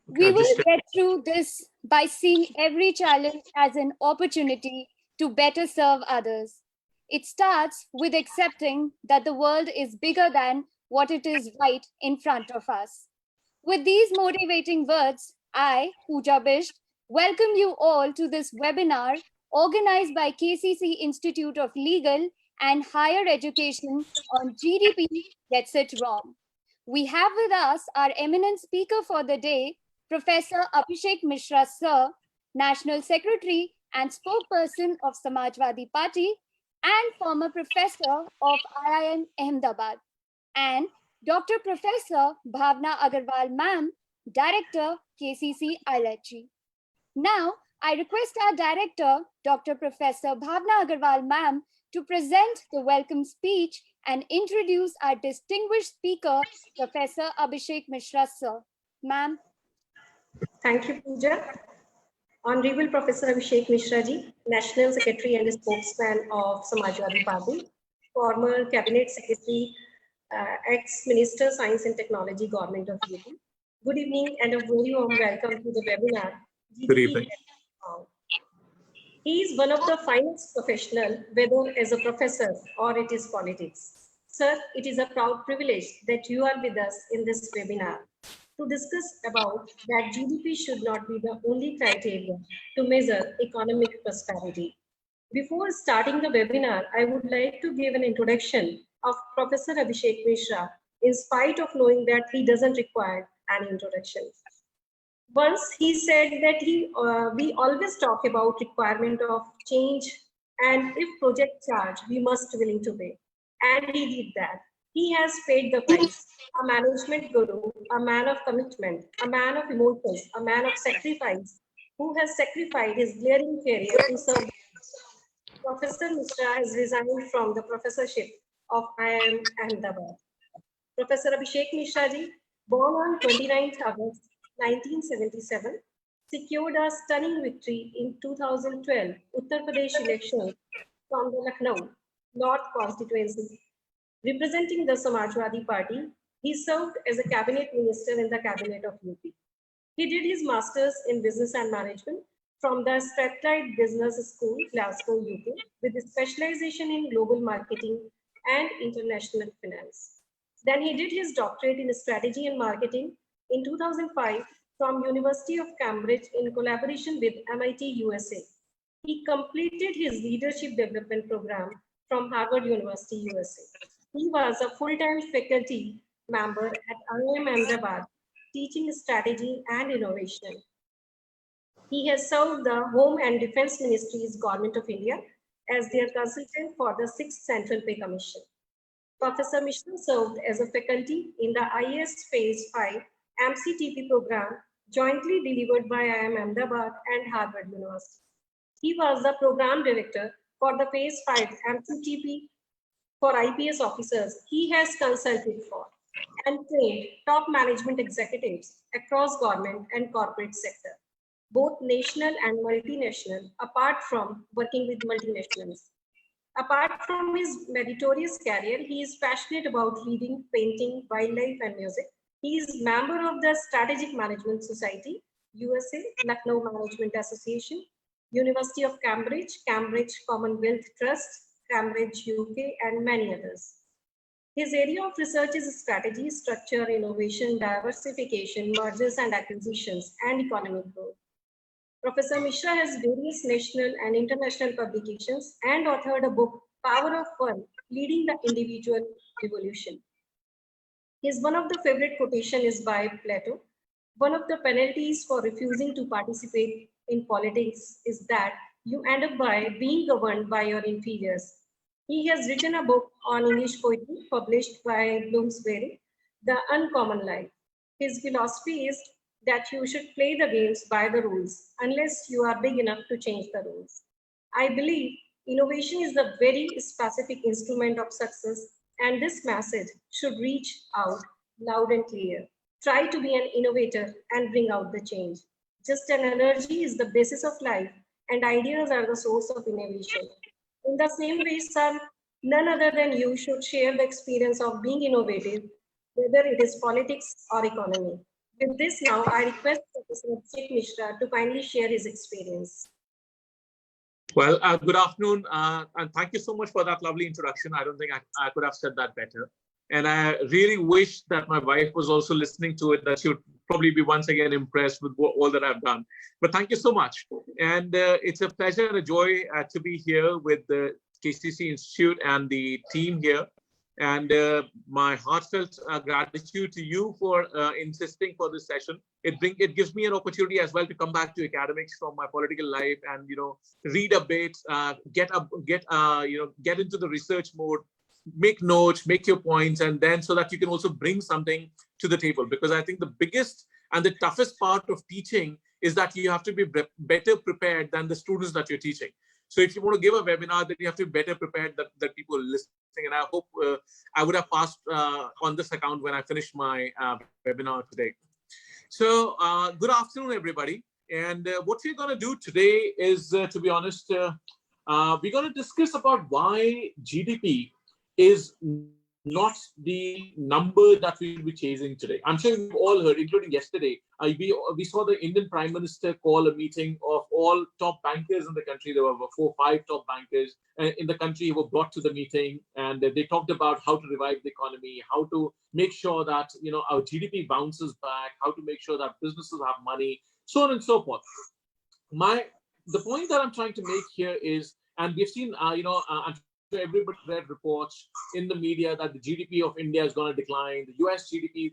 We will get through this by seeing every challenge as an opportunity to better serve others. It starts with accepting that the world is bigger than what it is right in front of us. With these motivating words, I, Pooja Bisht, welcome you all to this webinar organized by KCC Institute of Legal and Higher Education on GDP Gets It Wrong. We have with us our eminent speaker for the day, Professor Abhishek Mishra, Sir, National Secretary and Spokesperson of Samajwadi Party and former professor of IIM Ahmedabad, and Dr. Professor Bhavna Agarwal Ma'am, Director, KCC ILHG. Now, I request our Director, Dr. Professor Bhavna Agarwal Ma'am, to present the welcome speech and introduce our distinguished speaker, Professor Abhishek Mishra, Sir. Ma'am. Thank you, Pooja. Honorable Professor Abhishek Mishra ji, National Secretary and Spokesman of Samajwadi Party, former Cabinet Secretary, ex-Minister Science and Technology, Government of UP. Good evening and a very warm welcome to the webinar. Good evening. He is one of the finest professionals, whether as a professor or it is politics. Sir, it is a proud privilege that you are with us in this webinar to discuss about that GDP should not be the only criteria to measure economic prosperity. Before starting the webinar, I would like to give an introduction of Professor Abhishek Mishra, in spite of knowing that he doesn't require an introduction. Once he said that we always talk about requirement of change, and if project charge, we must willing to pay. And he did that. He has paid the price. A management guru, a man of commitment, a man of emotions, a man of sacrifice, who has sacrificed his glaring career to serve. Professor Mishra has resigned from the professorship of IIM Ahmedabad. Professor Abhishek Mishra ji, born on 29th August 1977, secured a stunning victory in 2012 Uttar Pradesh elections from the Lucknow North constituency. Representing the Samajwadi Party, he served as a cabinet minister in the cabinet of UP. He did his master's in business and management from the Strathclyde Business School, Glasgow, UK, with a specialization in global marketing and international finance. Then he did his doctorate in strategy and marketing in 2005 from University of Cambridge in collaboration with MIT USA. He completed his leadership development program from Harvard University, USA. He was a full-time faculty member at IIM Ahmedabad, teaching strategy and innovation. He has served the Home and Defense Ministries, Government of India, as their consultant for the 6th Central Pay Commission. Professor Mishra served as a faculty in the IAS Phase 5 MCTP program, jointly delivered by IIM Ahmedabad and Harvard University. He was the program director for the Phase 5 MCTP for IPS officers he has consulted for and trained top management executives across government and corporate sector, both national and multinational, apart from working with multinationals. Apart from his meritorious career, he is passionate about reading, painting, wildlife, and music. He is member of the Strategic Management Society, USA, Lucknow Management Association, University of Cambridge, Cambridge Commonwealth Trust, Cambridge, UK, and many others. His area of research is strategy, structure, innovation, diversification, mergers and acquisitions, and economic growth. Professor Mishra has various national and international publications and authored a book, Power of One, Leading the Individual Revolution. His one of the favorite quotation is by Plato. One of the penalties for refusing to participate in politics is that you end up by being governed by your inferiors. He has written a book on English poetry published by Bloomsbury, The Uncommon Life. His philosophy is that you should play the games by the rules unless you are big enough to change the rules. I believe innovation is the very specific instrument of success, and this message should reach out loud and clear. Try to be an innovator and bring out the change. Just an energy is the basis of life, and ideas are the source of innovation. In the same way, sir, none other than you should share the experience of being innovative, whether it is politics or economy. With this now, I request Professor Abhishek Mishra to kindly share his experience. Well, good afternoon, and thank you so much for that lovely introduction. I don't think I could have said that better. And I really wish that my wife was also listening to it, that she would probably be once again impressed with all that I've done. But thank you so much. And it's a pleasure and a joy to be here with the KCC Institute and the team here. And my heartfelt gratitude to you for insisting for this session. It gives me an opportunity as well to come back to academics from my political life and read a bit, get into the research mode, make notes, make your points, and then so that you can also bring something to the table. Because I think the biggest and the toughest part of teaching is that you have to be better prepared than the students that you're teaching. So if you want to give a webinar, then you have to be better prepared that people are listening. And I hope I would have passed on this account when I finished my webinar today. So good afternoon, everybody. And what we're going to do today is, to be honest, we're going to discuss about why GDP is not the number that we will be chasing today. I'm sure you've all heard, including yesterday, we saw the Indian Prime Minister call a meeting of all top bankers in the country. There were 4 or 5 top bankers in the country who were brought to the meeting, and they talked about how to revive the economy, how to make sure that our GDP bounces back, how to make sure that businesses have money, so on and so forth. The point that I'm trying to make here is, and we've seen, everybody read reports in the media that the GDP of India is going to decline. The US GDP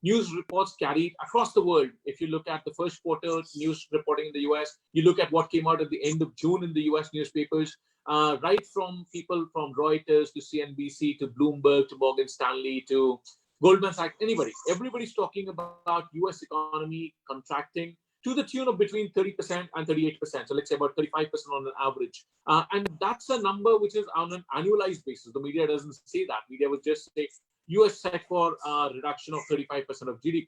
news reports carried across the world. If you look at the first quarter news reporting in the US, you look at what came out at the end of June in the US newspapers, right from people from Reuters to CNBC to Bloomberg to Morgan Stanley to Goldman Sachs, everybody's talking about US economy contracting to the tune of between 30% and 38%. So let's say about 35% on an average. And that's a number which is on an annualized basis. The media doesn't say that. Media would just say US set for a reduction of 35% of GDP.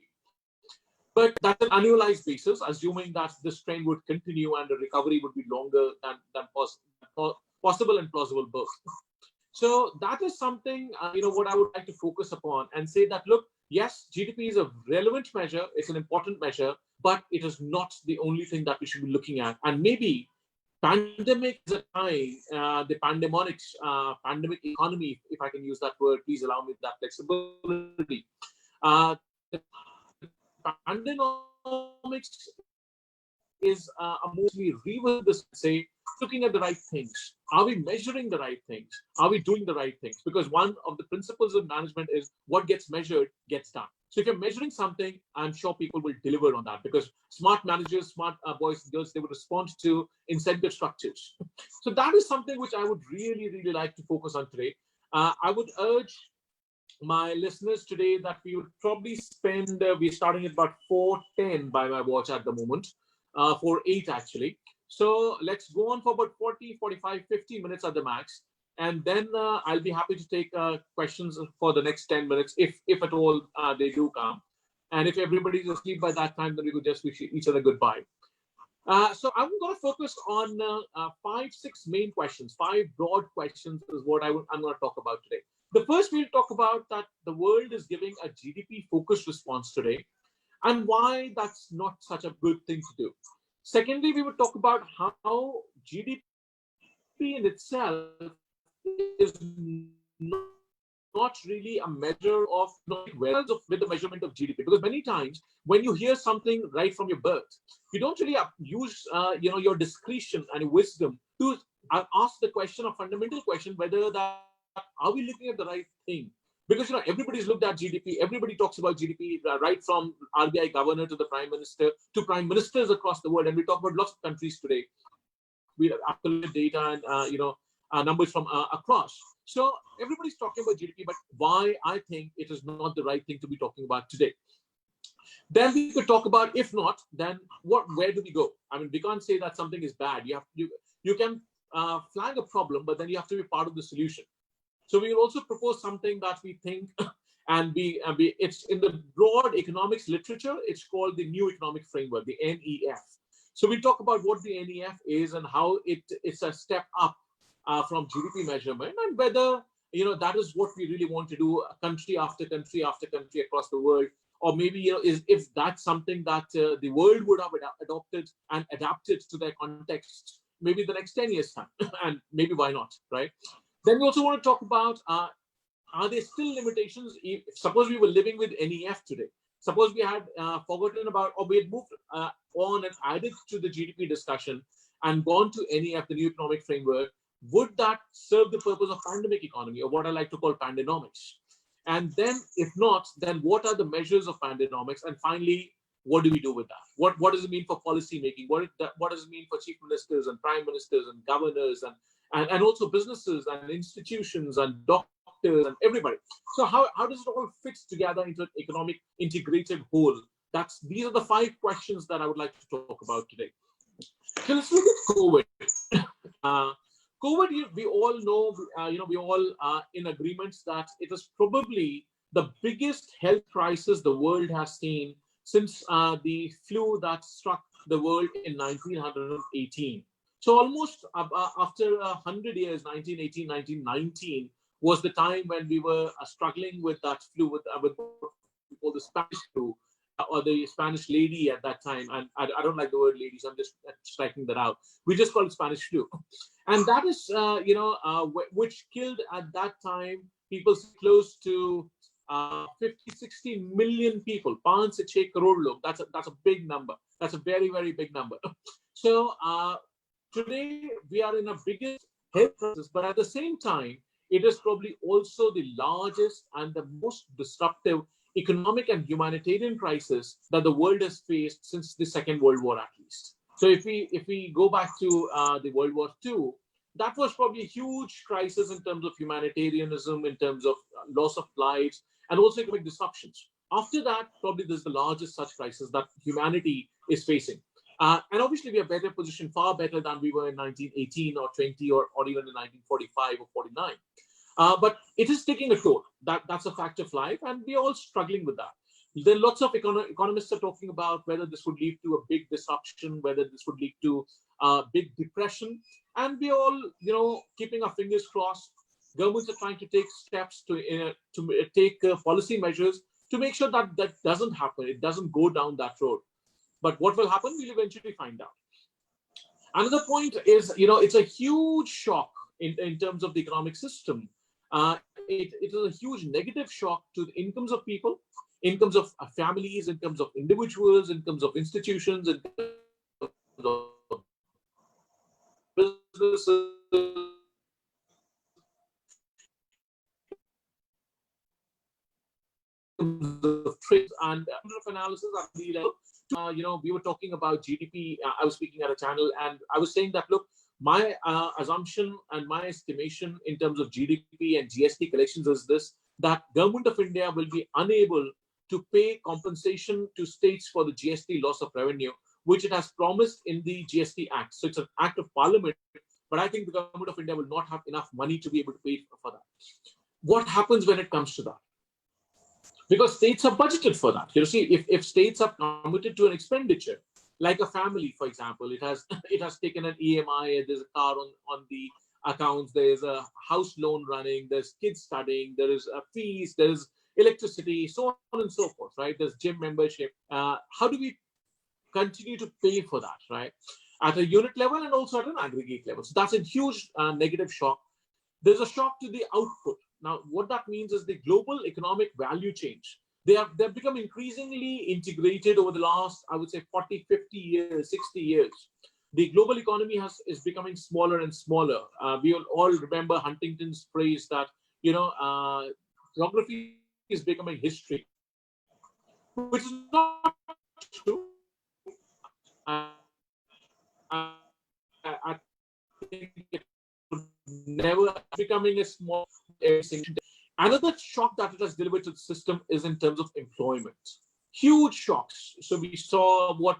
But that's an annualized basis, assuming that this trend would continue and the recovery would be longer than possible and plausible both. So that is something, what I would like to focus upon and say that, look, yes, GDP is a relevant measure. It's an important measure, but it is not the only thing that we should be looking at. And maybe pandemic is a time, the pandemic economy, if I can use that word, please allow me that flexibility. The pandemics is a mostly reverse this and say, looking at the right things. Are we measuring the right things? Are we doing the right things? Because one of the principles of management is what gets measured gets done. So if you're measuring something, I'm sure people will deliver on that, because smart managers, smart boys and girls, they would respond to incentive structures. So that is something which I would really, really like to focus on today. I would urge my listeners today that we would probably spend, we're starting at about 4:10 by my watch at the moment, 4:08 actually. So let's go on for about 40, 45, 50 minutes at the max. And then I'll be happy to take questions for the next 10 minutes, if at all they do come. And if everybody's asleep by that time, then we could just wish each other goodbye. So I'm going to focus on 5, 6 main questions. 5 broad questions is what I'm going to talk about today. The first, we'll talk about that the world is giving a GDP-focused response today, and why that's not such a good thing to do. Secondly, we will talk about how GDP in itself is not really a measure of with the measurement of GDP. Because many times when you hear something right from your birth, you don't really use your discretion and wisdom to ask the question, a fundamental question, whether that are we looking at the right thing? Because everybody's looked at GDP, everybody talks about GDP, right from RBI governor to the prime minister to prime ministers across the world, and we talk about lots of countries today. We have collected data and numbers from across. So everybody's talking about GDP, but why I think it is not the right thing to be talking about today. Then we could talk about, if not, then where do we go? I mean, we can't say that something is bad. You can flag a problem, but then you have to be part of the solution. So we will also propose something that we think, and it's in the broad economics literature, it's called the New Economic Framework, the NEF. So we talk about what the NEF is and how it's a step up from GDP measurement, and whether that is what we really want to do, country after country after country across the world, or maybe, if that's something that the world would have adopted and adapted to their context, maybe the next 10 years time, and maybe why not, right? Then we also want to talk about, are there still limitations? Suppose we were living with NEF today. Suppose we had forgotten about, or we had moved on and added to the GDP discussion and gone to NEF, the new economic framework, would that serve the purpose of pandemic economy, or what I like to call pandenomics? And then, if not, then what are the measures of pandenomics? And finally, what do we do with that? What does it mean for policy making? What does it mean for chief ministers and prime ministers and governors and also businesses and institutions and doctors and everybody? So how does it all fit together into an economic integrated whole? These are the 5 questions that I would like to talk about today. So let's look at COVID. COVID, we all know, we all are in agreement that it is probably the biggest health crisis the world has seen since the flu that struck the world in 1918. So almost after 100 years, 1918, 1919, was the time when we were struggling with that flu, with what we call the Spanish flu, or the Spanish lady at that time. And I don't like the word lady, so I'm just striking that out. We just call it Spanish flu. And that is, which killed at that time people close to 50, 60 million people. 5 se 6 crore log. That's a big number. That's a very, very big number. So today we are in a biggest health crisis, but at the same time, it is probably also the largest and the most disruptive economic and humanitarian crisis that the world has faced since the Second World War, at least. So if we go back to the World War II, that was probably a huge crisis in terms of humanitarianism, in terms of loss of lives, and also economic disruptions. After that, probably this is the largest such crisis that humanity is facing. And obviously, we are better positioned, far better than we were in 1918 or 20 or even in 1945 or 49. But it is taking a toll. That's a fact of life, and we're all struggling with that. There are lots of economists are talking about whether this would lead to a big disruption, whether this would lead to a big depression, and we're all, keeping our fingers crossed. Governments are trying to take steps to take policy measures to make sure that that doesn't happen. It doesn't go down that road. But what will happen, we'll eventually find out. Another point is, it's a huge shock in terms of the economic system. It is a huge negative shock to the incomes of people, incomes of families, incomes of individuals, incomes of institutions, incomes of businesses. Of trade and of analysis at the level. We were talking about GDP. I was speaking at a channel, and I was saying that, look, my assumption and my estimation in terms of GDP and GST collections is this: that Government of India will be unable to pay compensation to states for the GST loss of revenue, which it has promised in the GST Act. So it's an act of Parliament, but I think the Government of India will not have enough money to be able to pay for that. What happens when it comes to that? Because states are budgeted for that. If states are committed to an expenditure, like a family, for example, it has taken an EMI, there's a car on the accounts, there's a house loan running, there's kids studying, there is a fees, there's electricity, so on and so forth, right? There's gym membership. How do we continue to pay for that, right? At a unit level and also at an aggregate level. So that's a huge negative shock. There's a shock to the output. Now, what that means is the global economic value change. They've become increasingly integrated over the last, I would say, 40, 50 years, 60 years. The global economy is becoming smaller and smaller. We all remember Huntington's phrase that, geography is becoming history, which is not true. I think it would never becoming a small every day. Another shock that it has delivered to the system is in terms of employment. Huge shocks. So we saw what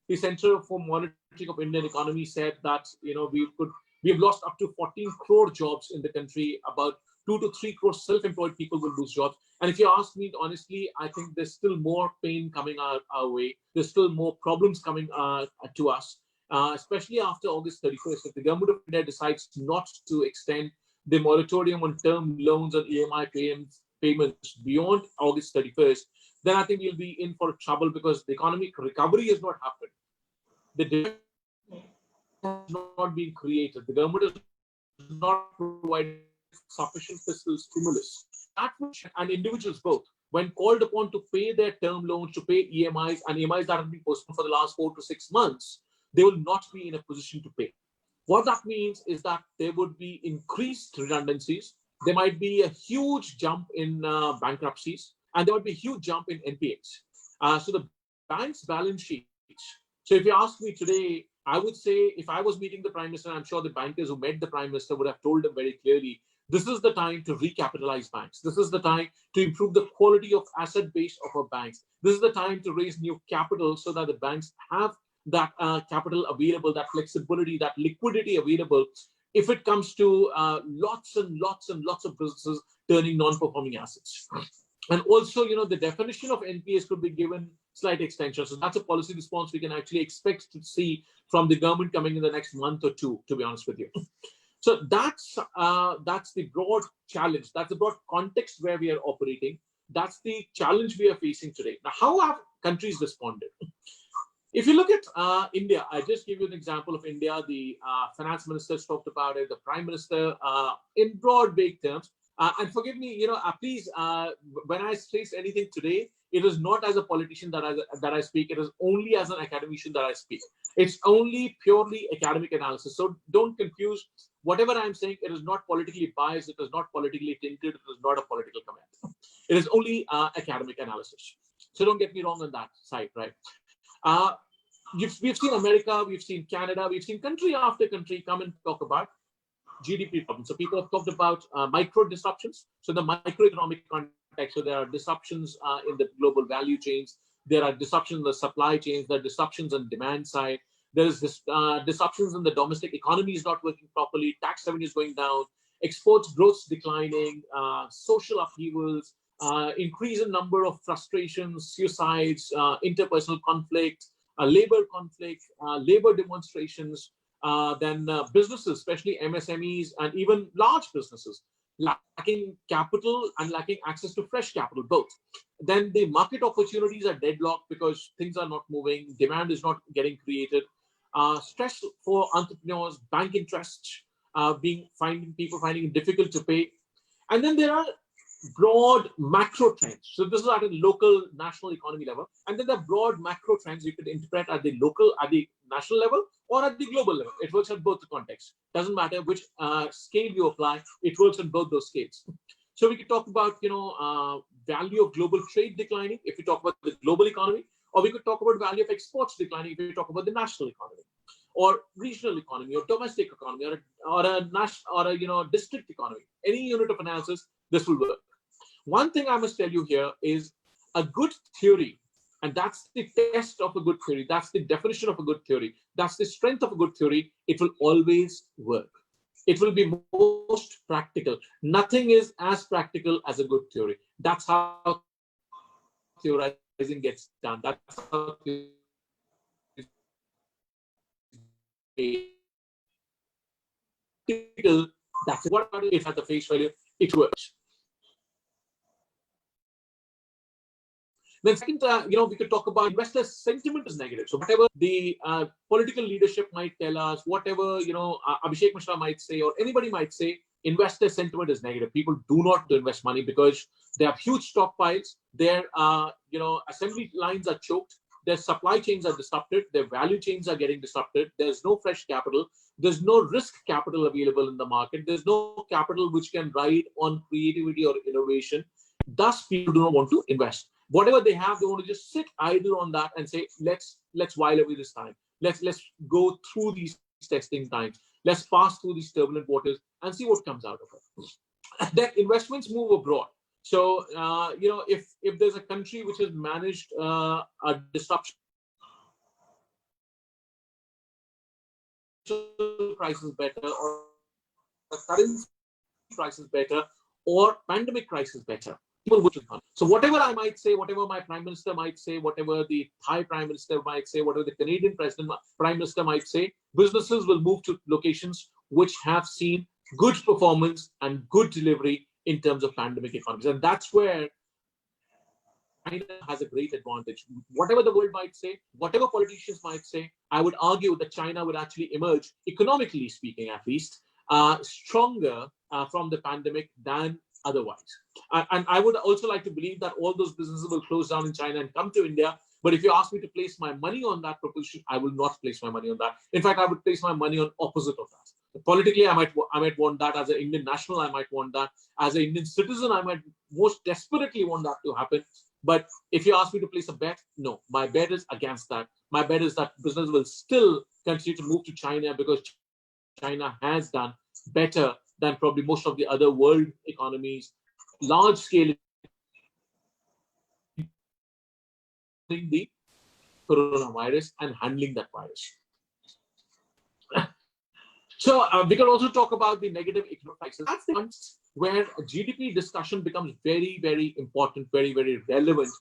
the Center for Monitoring of Indian Economy said, that we've lost up to 14 crore jobs in the country. About 2 to 3 crore self-employed people will lose jobs. And if you ask me honestly, I think there's still more pain coming our way. There's still more problems coming to us, especially after August 31st. If the Government of India decides not to extend the moratorium on term loans and EMI payments beyond August 31st, then I think we'll be in for trouble because the economic recovery has not happened. The demand has not been created. The government has not provided sufficient fiscal stimulus. That which, and individuals both, when called upon to pay their term loans, to pay EMIs, and EMIs that have been postponed for the last 4 to 6 months, they will not be in a position to pay. What that means is that there would be increased redundancies. There might be a huge jump in bankruptcies, and there would be a huge jump in NPAs. So the bank's balance sheets. So if you ask me today, I would say if I was meeting the Prime Minister, I'm sure the bankers who met the Prime Minister would have told him very clearly, this is the time to recapitalize banks. This is the time to improve the quality of asset base of our banks. This is the time to raise new capital so that the banks have that capital available, that flexibility, that liquidity available if it comes to lots and lots and lots of businesses turning non-performing assets. And also, the definition of NPAs could be given slight extension. So that's a policy response we can actually expect to see from the government coming in the next month or two, to be honest with you. So that's the broad challenge. That's the broad context where we are operating. That's the challenge we are facing today. Now, how have countries responded? If you look at India, I just give you an example of India. The finance minister talked about it, the prime minister, in broad, vague terms. And forgive me, please, when I say anything today, it is not as a politician that I speak. It is only as an academician that I speak. It's only purely academic analysis. So don't confuse whatever I'm saying. It is not politically biased. It is not politically tinted. It is not a political comment. It is only academic analysis. So don't get me wrong on that side, right? We've seen America, we've seen Canada, we've seen country after country come and talk about GDP problems. So people have talked about micro disruptions. So the microeconomic context, so there are disruptions in the global value chains. There are disruptions in the supply chains. There are disruptions on demand side. There is disruptions in the domestic economy is not working properly. Tax revenue is going down. Exports growth declining. Social upheavals. Increase in number of frustrations, suicides, interpersonal conflict, labor conflict, labor demonstrations. Then businesses, especially MSMEs and even large businesses, lacking capital and lacking access to fresh capital, both. Then the market opportunities are deadlocked because things are not moving, demand is not getting created. Stress for entrepreneurs, bank interests finding it difficult to pay. And then there are broad macro trends. So this is at a local, national economy level. And then the broad macro trends you could interpret at the local, at the national level, or at the global level. It works at both the contexts. Doesn't matter which scale you apply, it works on both those scales. So we could talk about, value of global trade declining if we talk about the global economy, or we could talk about value of exports declining if we talk about the national economy, or regional economy, or domestic economy, or a district economy. Any unit of analysis, this will work. One thing I must tell you here is a good theory, and that's the test of a good theory. That's the definition of a good theory. That's the strength of a good theory. It will always work. It will be most practical. Nothing is as practical as a good theory. That's how theorizing gets done. That's how that's what it has the face value. It works. Then second, we could talk about investor sentiment is negative. So whatever the political leadership might tell us, whatever, Abhishek Mishra might say, or anybody might say, investor sentiment is negative. People do not invest money because they have huge stockpiles. Their, assembly lines are choked. Their supply chains are disrupted. Their value chains are getting disrupted. There's no fresh capital. There's no risk capital available in the market. There's no capital which can ride on creativity or innovation. Thus, people do not want to invest. Whatever they have, they want to just sit idle on that and say, let's while away this time. Let's go through these testing times. Let's pass through these turbulent waters and see what comes out of it. Then investments move abroad. So, if there's a country which has managed a disruption crisis better, or a currency crisis better, or pandemic crisis better, people would come. So whatever I might say, whatever my prime minister might say, whatever the Thai prime minister might say, whatever the Canadian prime minister might say, businesses will move to locations which have seen good performance and good delivery in terms of pandemic economies. And that's where China has a great advantage. Whatever the world might say, whatever politicians might say, I would argue that China would actually emerge, economically speaking at least, stronger from the pandemic than otherwise. And I would also like to believe that all those businesses will close down in China and come to India. But if you ask me to place my money on that proposition, I will not place my money on that. In fact, I would place my money on opposite of that. Politically, I might want that. As an Indian national, I might want that. As an Indian citizen, I might most desperately want that to happen. But if you ask me to place a bet, no, my bet is against that. My bet is that business will still continue to move to China because China has done better than probably most of the other world economies, large scale the coronavirus and handling that virus. So we can also talk about the negative economic crisis. That's the one where GDP discussion becomes very, very important, very, very relevant.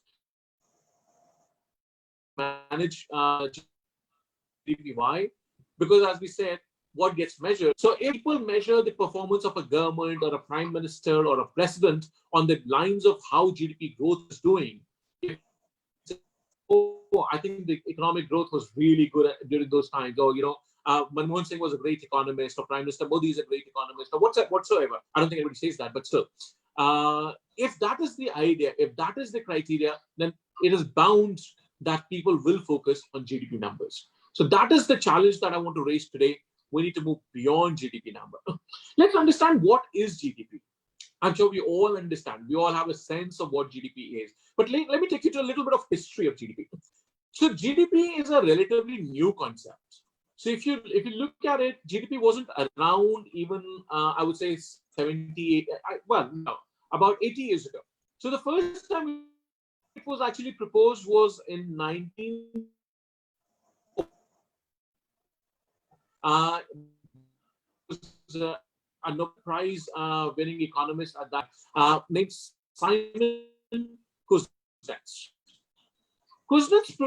Manage GDP. Why? Because as we said, what gets measured. So if people measure the performance of a government or a prime minister or a president on the lines of how GDP growth is doing, I think the economic growth was really good during those times. Or, Manmohan Singh was a great economist, or Prime Minister Modi is a great economist, or whatsoever. I don't think anybody says that, but still. If that is the idea, if that is the criteria, then it is bound that people will focus on GDP numbers. So that is the challenge that I want to raise today. We need to move beyond GDP number. Let's understand what is GDP. I'm sure we all understand. We all have a sense of what GDP is. But let me take you to a little bit of history of GDP. So GDP is a relatively new concept. So if you look at it, GDP wasn't around even, I would say, 78, about 80 years ago. So the first time it was actually proposed was in 19... a Nobel Prize winning economist at that named Simon Kuznets. Kuznets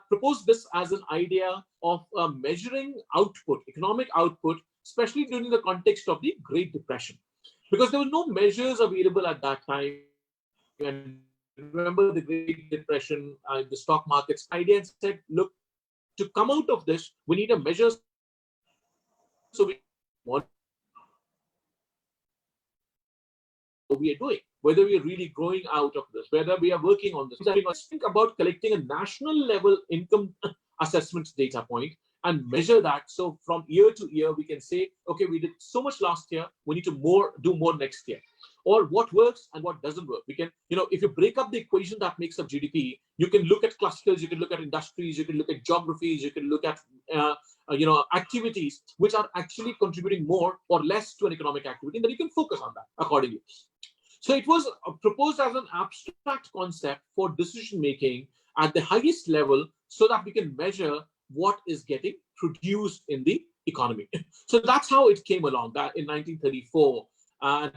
proposed this as an idea of measuring output, economic output, especially during the context of the Great Depression, because there were no measures available at that time. And remember the Great Depression, the stock markets idea, and said, look, to come out of this, we need a measure so we are doing, whether we are really growing out of this, whether we are working on this. Let's think about collecting a national level income assessment data point and measure that. So from year to year, we can say, okay, we did so much last year, we need to do more next year. Or what works and what doesn't work. We can, if you break up the equation that makes up GDP, you can look at clusters, you can look at industries, you can look at geographies, you can look at activities which are actually contributing more or less to an economic activity, and then you can focus on that accordingly. So it was proposed as an abstract concept for decision making at the highest level so that we can measure what is getting produced in the economy. So that's how it came along, that in 1934.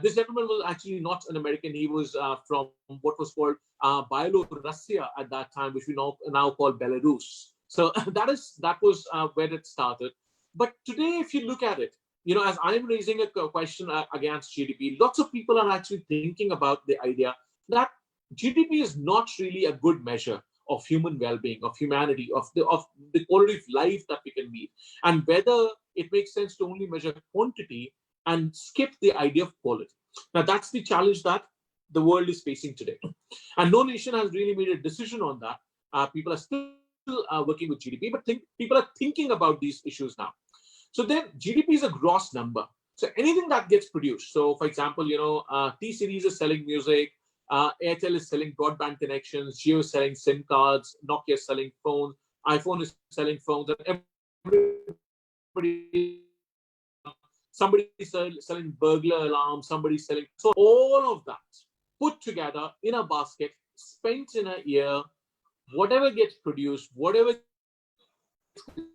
This gentleman was actually not an American. He was from what was called Byelorussia at that time, which we now call Belarus. So that was where it started. But today, if you look at it, as I'm raising a question against GDP, lots of people are actually thinking about the idea that GDP is not really a good measure of human well-being, of humanity, of the quality of life that we can meet, and whether it makes sense to only measure quantity and skip the idea of quality. Now, that's the challenge that the world is facing today. And no nation has really made a decision on that. People are still working with GDP, but people are thinking about these issues now. So then GDP is a gross number. So anything that gets produced. So for example, T-Series is selling music, Airtel is selling broadband connections, Jio is selling SIM cards, Nokia is selling phones, iPhone is selling phones, and somebody is selling burglar alarms, somebody's selling. So all of that put together in a basket, spent in a year, whatever gets produced, whatever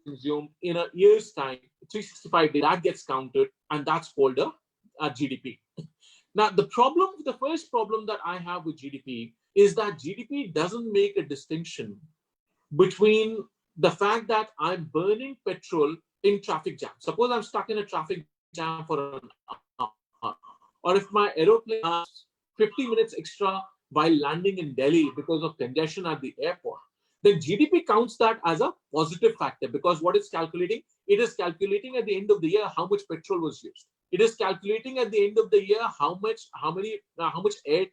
consumed in a year's time, 365 days, that gets counted, and that's called a GDP. Now, the first problem that I have with GDP is that GDP doesn't make a distinction between the fact that I'm burning petrol in traffic jam. Suppose I'm stuck in a traffic jam for an hour, or if my aeroplane has 50 minutes extra while landing in Delhi because of congestion at the airport, then GDP counts that as a positive factor, because what it's calculating, it is calculating at the end of the year how much petrol was used. It is calculating at the end of the year how much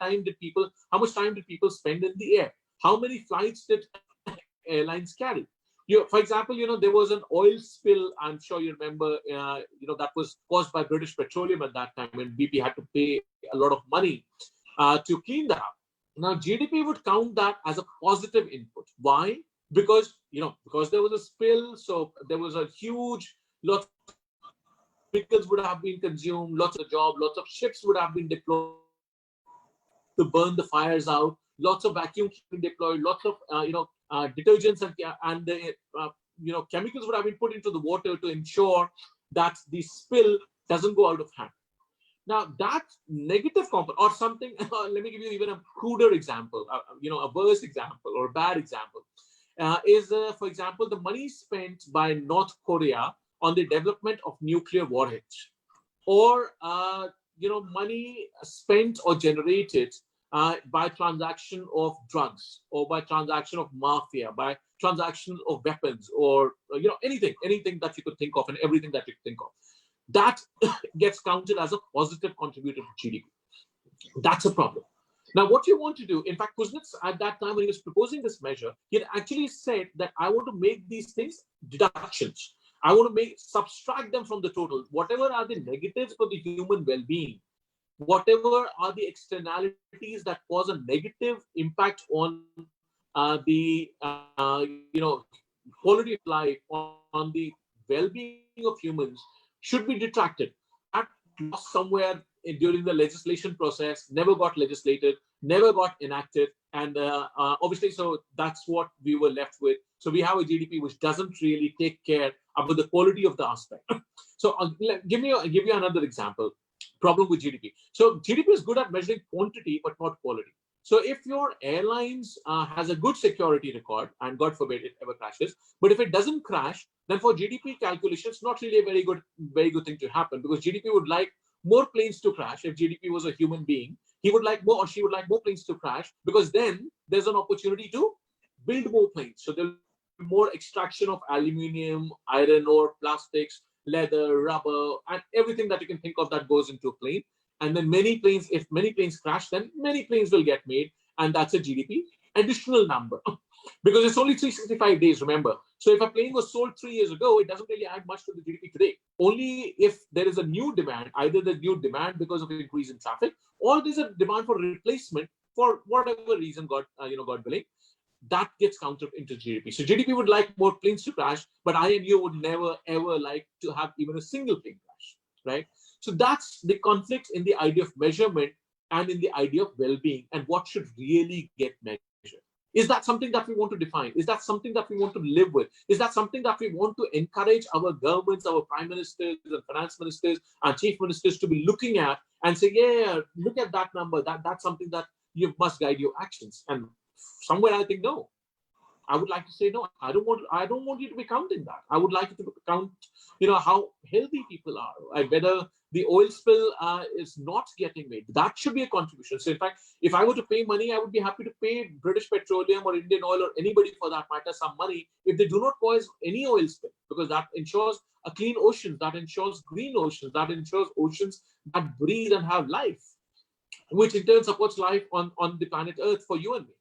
time did people spend in the air, how many flights did airlines carry. For example, there was an oil spill. I'm sure you remember. That was caused by British Petroleum at that time, and BP had to pay a lot of money to clean that up. Now, GDP would count that as a positive input. Why? Because there was a spill, so there was a huge lot of vehicles would have been consumed, lots of jobs, lots of ships would have been deployed to burn the fires out, lots of vacuum been deployed, lots of detergents and chemicals would have been put into the water to ensure that the spill doesn't go out of hand. Now, that negative component or something, let me give you even a cruder example, a worse example or a bad example, is, for example, the money spent by North Korea on the development of nuclear warheads, or, money spent or generated by transaction of drugs, or by transaction of mafia, by transaction of weapons, or, anything that you could think of and everything that you could think of. That gets counted as a positive contributor to GDP. That's a problem. Now, what you want to do, in fact, Kuznets at that time when he was proposing this measure, he had actually said that I want to make these things deductions. I want to subtract them from the total. Whatever are the negatives for the human well-being, whatever are the externalities that cause a negative impact on the quality of life, on the well-being of humans, should be detracted. That lost somewhere during the legislation process, never got legislated, never got enacted, and obviously, so that's what we were left with. So we have a GDP which doesn't really take care about the quality of the aspect. So give you another example. Problem with GDP. So GDP is good at measuring quantity, but not quality. So if your airlines has a good security record, and God forbid it ever crashes, but if it doesn't crash, then for GDP calculations, not really a very good thing to happen, because GDP would like more planes to crash. If GDP was a human being, he would like more, or she would like more planes to crash, because then there's an opportunity to build more planes. So there'll be more extraction of aluminium, iron ore, plastics, leather, rubber, and everything that you can think of that goes into a plane. And then if many planes crash, then many planes will get made, and that's a GDP additional number. Because it's only 365 days, remember. So if a plane was sold 3 years ago, it doesn't really add much to the GDP today. Only if there is a new demand, either the new demand because of increase in traffic, or there's a demand for replacement for whatever reason, God willing, that gets counted into GDP. So GDP would like more planes to crash, but I and you would never, ever like to have even a single plane crash, right? So that's the conflict in the idea of measurement and in the idea of well-being and what should really get measured. Is that something that we want to define? Is that something that we want to live with? Is that something that we want to encourage our governments, our prime ministers and finance ministers and chief ministers to be looking at and say, yeah, look at that number. That's something that you must guide your actions. And somewhere I think, no. I would like to say, no, I don't want you to be counting that. I would like you to count, how healthy people are, like whether the oil spill is not getting made. That should be a contribution. So in fact, if I were to pay money, I would be happy to pay British Petroleum or Indian Oil or anybody for that matter some money if they do not cause any oil spill, because that ensures a clean ocean, that ensures green oceans, that ensures oceans that breathe and have life, which in turn supports life on the planet Earth for you and me.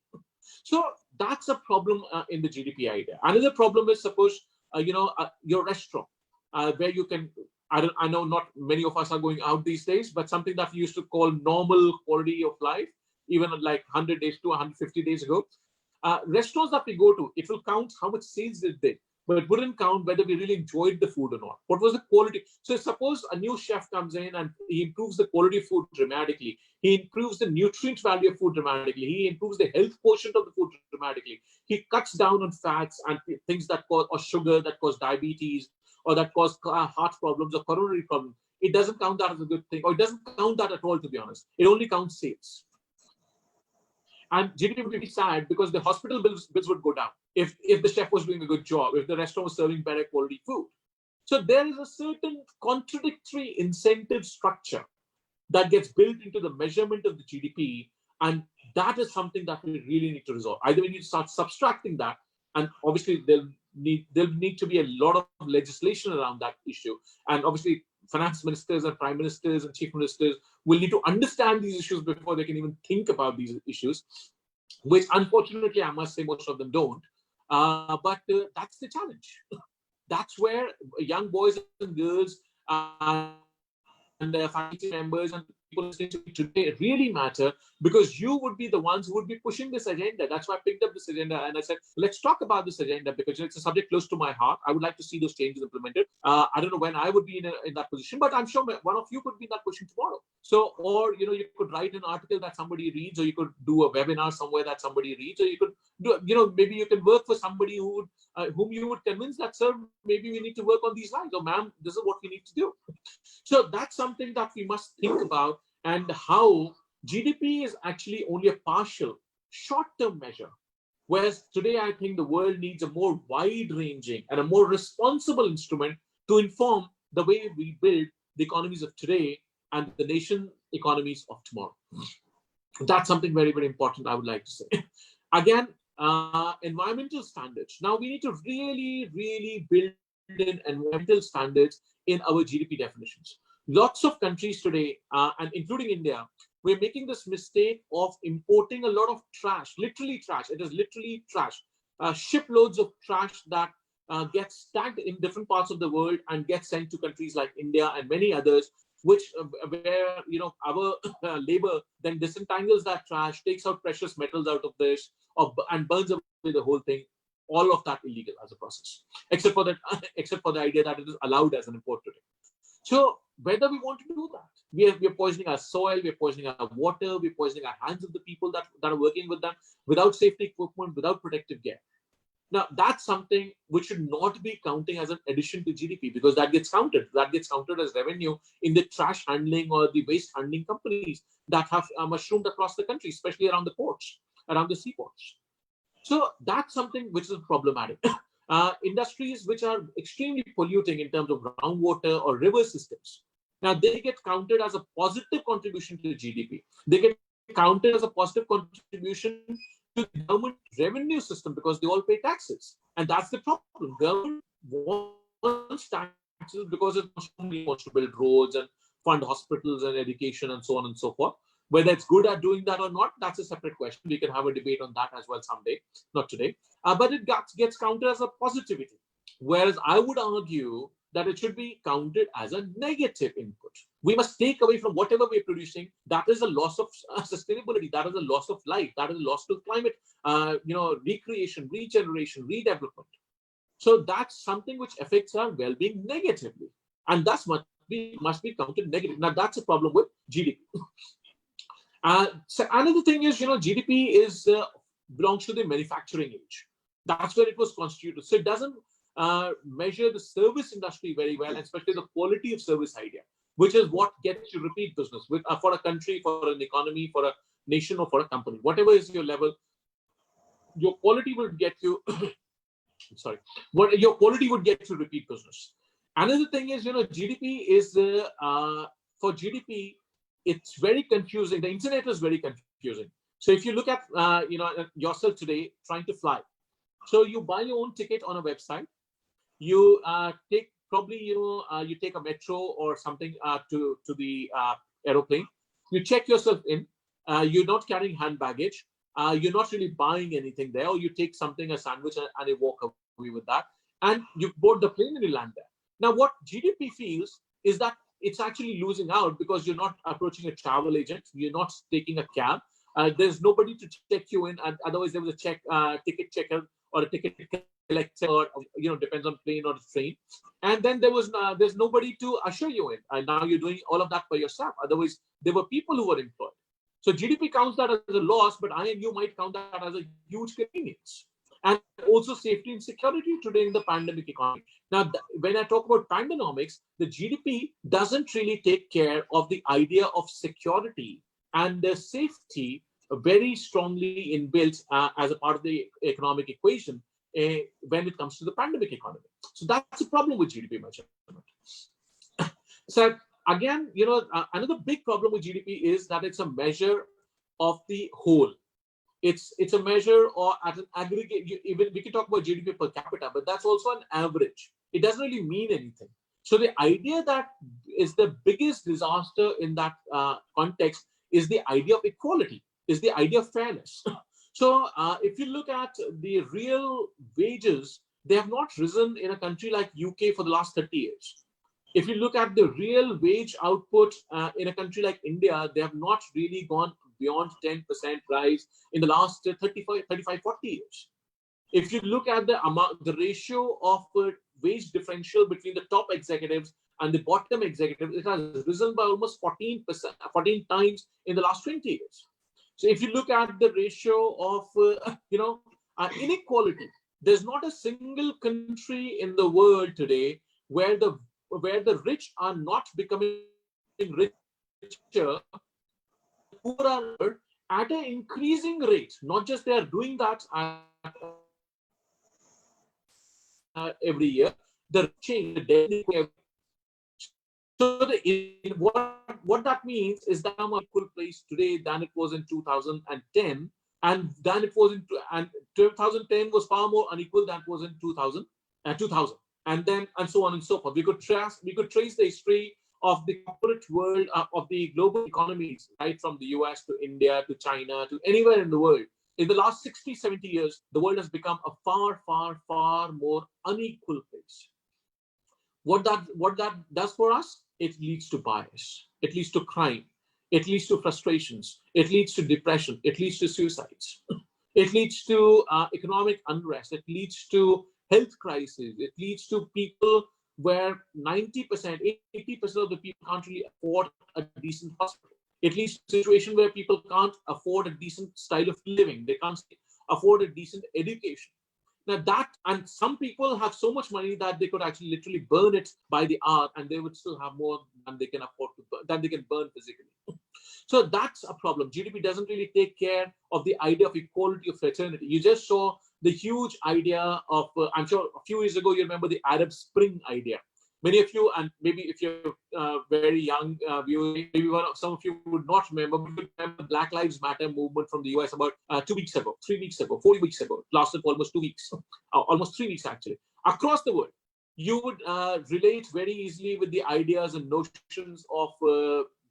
So that's a problem in the GDP idea. Another problem is, suppose your restaurant where you can. I know not many of us are going out these days, but something that we used to call normal quality of life, even like 100 days to 150 days ago. Restaurants that we go to, it will count how much sales it did, but it wouldn't count whether we really enjoyed the food or not. What was the quality? So suppose a new chef comes in and he improves the quality of food dramatically. He improves the nutrient value of food dramatically. He improves the health quotient of the food dramatically. He cuts down on fats and things that cause, or sugar that cause diabetes, or that cause heart problems or coronary problems. It doesn't count that as a good thing, or it doesn't count that at all, to be honest. It only counts sales. And GDP would be sad because the hospital bills would go down if the chef was doing a good job, if the restaurant was serving better quality food. So there is a certain contradictory incentive structure that gets built into the measurement of the GDP And that is something that we really need to resolve. Either we need to start subtracting that, and obviously there'll need to be a lot of legislation around that issue. And obviously finance ministers and prime ministers and chief ministers will need to understand these issues before they can even think about these issues, which unfortunately I must say most of them don't. But that's the challenge. That's where young boys and girls and faculty members and people listening to me today really matter, because you would be the ones who would be pushing this agenda. That's why I picked up this agenda and I said, let's talk about this agenda, because it's a subject close to my heart. I would like to see those changes implemented. I don't know when I would be in that position, but I'm sure one of you could be in that position tomorrow. So, or, you could write an article that somebody reads, or you could do a webinar somewhere that somebody reads, or you could do, maybe you can work for somebody who would, whom you would convince that, sir, maybe we need to work on these lines, or ma'am, this is what we need to do. So that's something that we must think about, and how GDP is actually only a partial, short-term measure. Whereas today, I think the world needs a more wide-ranging and a more responsible instrument to inform the way we build the economies of today and the nation economies of tomorrow. That's something very, very important I would like to say. Again, environmental standards. Now we need to really, really build in environmental standards in our GDP definitions. Lots of countries today, and including India, we're making this mistake of importing a lot of trash, literally trash. It is literally trash. Shiploads of trash that gets tagged in different parts of the world and gets sent to countries like India and many others, which where our labor then disentangles that trash, takes out precious metals out of this, and burns away the whole thing. All of that illegal as a process, except for the idea that it is allowed as an import today. So whether we want to do that, we are poisoning our soil, we are poisoning our water, we're poisoning our hands of the people that are working with them, without safety equipment, without protective gear. Now, that's something which should not be counting as an addition to GDP, because that gets counted. That gets counted as revenue in the trash handling or the waste handling companies that have mushroomed across the country, especially around the ports, around the seaports. So that's something which is problematic. Industries which are extremely polluting in terms of groundwater or river systems. Now, they get counted as a positive contribution to GDP. They get counted as a positive contribution to the government revenue system, because they all pay taxes. And that's the problem. Government wants taxes because it wants to build roads and fund hospitals and education and so on and so forth. Whether it's good at doing that or not, that's a separate question. We can have a debate on that as well someday, not today. But it gets counted as a positivity. Whereas I would argue that it should be counted as a negative input. We must take away from whatever we're producing. That is a loss of sustainability. That is a loss of life. That is a loss to climate, recreation, regeneration, redevelopment. So that's something which affects our well-being negatively. And that must be counted negative. Now, that's a problem with GDP. So another thing is, GDP belongs to the manufacturing age. That's where it was constituted. So it doesn't measure the service industry very well, especially the quality of service idea, which is what gets you repeat business with for a country, for an economy, for a nation, or for a company. Whatever is your level, your quality will get you. Your quality would get you repeat business. Another thing is, GDP is for GDP. It's very confusing. The internet is very confusing. So if you look at yourself today trying to fly, so you buy your own ticket on a website. You take you take a metro or something to the aeroplane. You check yourself in. You're not carrying hand baggage. You're not really buying anything there, or you take something, a sandwich, and you walk away with that. And you board the plane and you land there. Now, what GDP feels is that it's actually losing out, because you're not approaching a travel agent. You're not taking a cab. There's nobody to check you in. And otherwise, there was a ticket checker or a ticket collector, or depends on plane or train. And then there's nobody to usher you in. And now you're doing all of that by yourself. Otherwise, there were people who were employed. So GDP counts that as a loss, but I and you might count that as a huge convenience. And also safety and security today in the pandemic economy. Now, when I talk about pandonomics, the GDP doesn't really take care of the idea of security and the safety very strongly inbuilt as a part of the economic equation when it comes to the pandemic economy. So that's a problem with GDP measurement. So again, another big problem with GDP is that it's a measure of the whole. It's a measure or at an aggregate. Even we can talk about GDP per capita, but that's also an average. It doesn't really mean anything. So the idea that is the biggest disaster in that context is the idea of equality, is the idea of fairness. So if you look at the real wages, they have not risen in a country like UK for the last 30 years. If you look at the real wage output in a country like India, they have not really gone beyond 10% rise in the last 35, 40 years. If you look at the amount, the ratio of wage differential between the top executives and the bottom executives, it has risen by almost 14%, 14 times in the last 20 years. So if you look at the ratio of, inequality, there's not a single country in the world today where the rich are not becoming richer, poor are at an increasing rate. Not just they are doing that every year, the change, the so what that means is that I'm an equal place today than it was in 2010, and than it was in 2010 was far more unequal than it was in 2000, and then and so on and so forth. We could trace the history of the corporate world, of the global economies, right from the US to India to China to anywhere in the world. In the last 60, 70 years, the world has become a far, far, far more unequal place. What that does for us, it leads to bias, it leads to crime, it leads to frustrations, it leads to depression, it leads to suicides, it leads to economic unrest, it leads to health crises, it leads to people where 90%, 80% of the people can't really afford a decent hospital. It leads to a situation where people can't afford a decent style of living, they can't afford a decent education. Now that, and some people have so much money that they could actually literally burn it by the hour, and they would still have more than they can afford to burn, than they can burn physically. So that's a problem. GDP doesn't really take care of the idea of equality, of fraternity. You just saw the huge idea of, I'm sure a few years ago, you remember the Arab Spring idea. Many of you, and maybe if you're very young viewers, maybe some of you would not remember, but you remember the Black Lives Matter movement from the US about 2 weeks ago, 3 weeks ago, 4 weeks ago. It lasted for almost 2 weeks, almost 3 weeks actually. Across the world, you would relate very easily with the ideas and notions of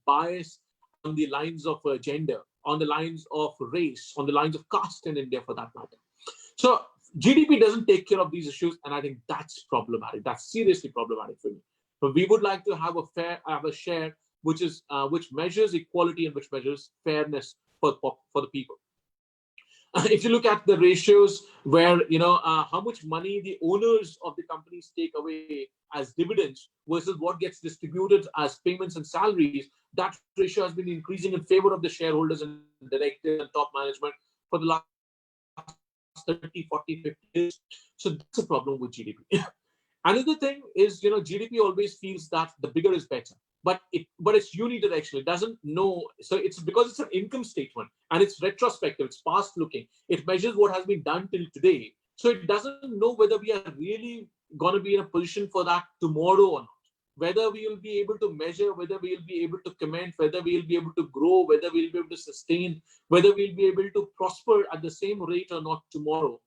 bias on the lines of gender, on the lines of race, on the lines of caste in India for that matter. So GDP doesn't take care of these issues, and I think that's problematic. That's seriously problematic for me. But we would like to have a share which is which measures equality and which measures fairness for the people. If you look at the ratios where how much money the owners of the companies take away as dividends versus what gets distributed as payments and salaries, that ratio has been increasing in favor of the shareholders and directors and top management for the last 30, 40, 50 years. So that's a problem with GDP. Another thing is, GDP always feels that the bigger is better, but it's unidirectional. It doesn't know. So it's because it's an income statement and it's retrospective, it's past looking. It measures what has been done till today. So it doesn't know whether we are really going to be in a position for that tomorrow or not. Whether we will be able to measure, whether we will be able to comment, whether we will be able to grow, whether we will be able to sustain, whether we'll be able to prosper at the same rate or not tomorrow.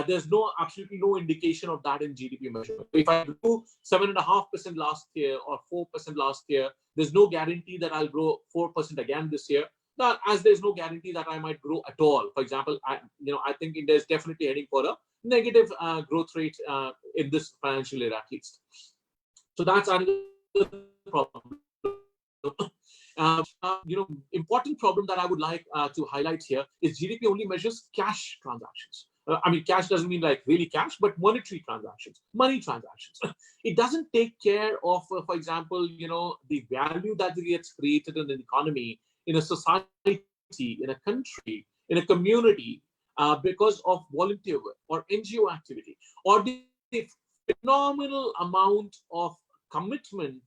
There's absolutely no indication of that in GDP measurement. If I grew 7.5% last year or 4% last year, there's no guarantee that I'll grow 4% again this year. As there's no guarantee that I might grow at all. For example, I think India is definitely heading for a negative growth rate in this financial year at least. So that's another problem. Important problem that I would like to highlight here is GDP only measures cash transactions. Cash doesn't mean like really cash, but monetary transactions, money transactions. It doesn't take care of, for example, the value that gets created in an economy, in a society, in a country, in a community, because of volunteer work or NGO activity, or the phenomenal amount of commitment,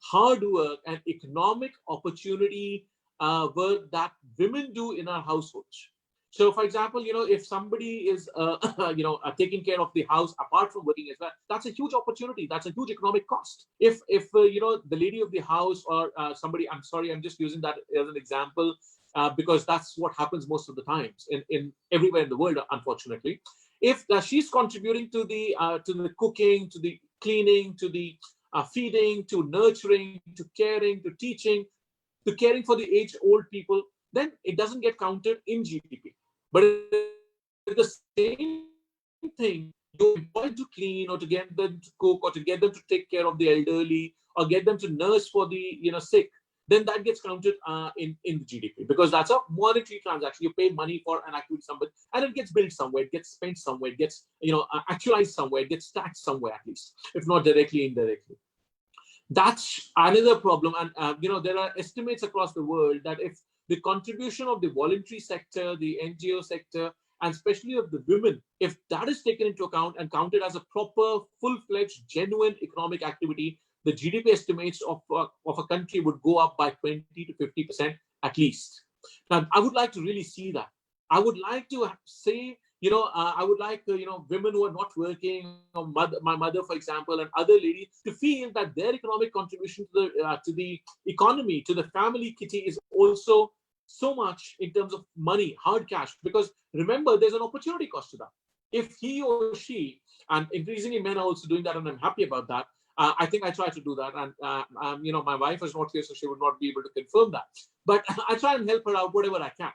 hard work, and economic opportunity work that women do in our households. So, for example, if somebody is, taking care of the house apart from working as well, that's a huge opportunity. That's a huge economic cost. If the lady of the house or somebody, I'm sorry, I'm just using that as an example. because that's what happens most of the times in everywhere in the world, unfortunately. If she's contributing to the cooking, to the cleaning, to the feeding, to nurturing, to caring, to teaching, to caring for the age-old people, then it doesn't get counted in GDP. But if the same thing you employ to clean, or to get them to cook, or to get them to take care of the elderly, or get them to nurse for the sick, then that gets counted in the GDP, because that's a monetary transaction. You pay money for an activity somewhere, and it gets billed somewhere, it gets spent somewhere, it gets actualized somewhere, it gets taxed somewhere, at least, if not directly, indirectly. That's another problem. And there are estimates across the world that if the contribution of the voluntary sector, the NGO sector, and especially of the women, if that is taken into account and counted as a proper, full-fledged, genuine economic activity, the GDP estimates of a country would go up by 20 to 50% at least. Now, I would like to really see that. I would like to say, I would like women who are not working, or my mother, for example, and other ladies, to feel that their economic contribution to the economy, to the family kitty, is also so much in terms of money, hard cash. Because remember, there's an opportunity cost to that. If he or she, and increasingly men are also doing that, and I'm happy about that. I think I try to do that, and my wife is not here, so she would not be able to confirm that. But I try and help her out whatever I can.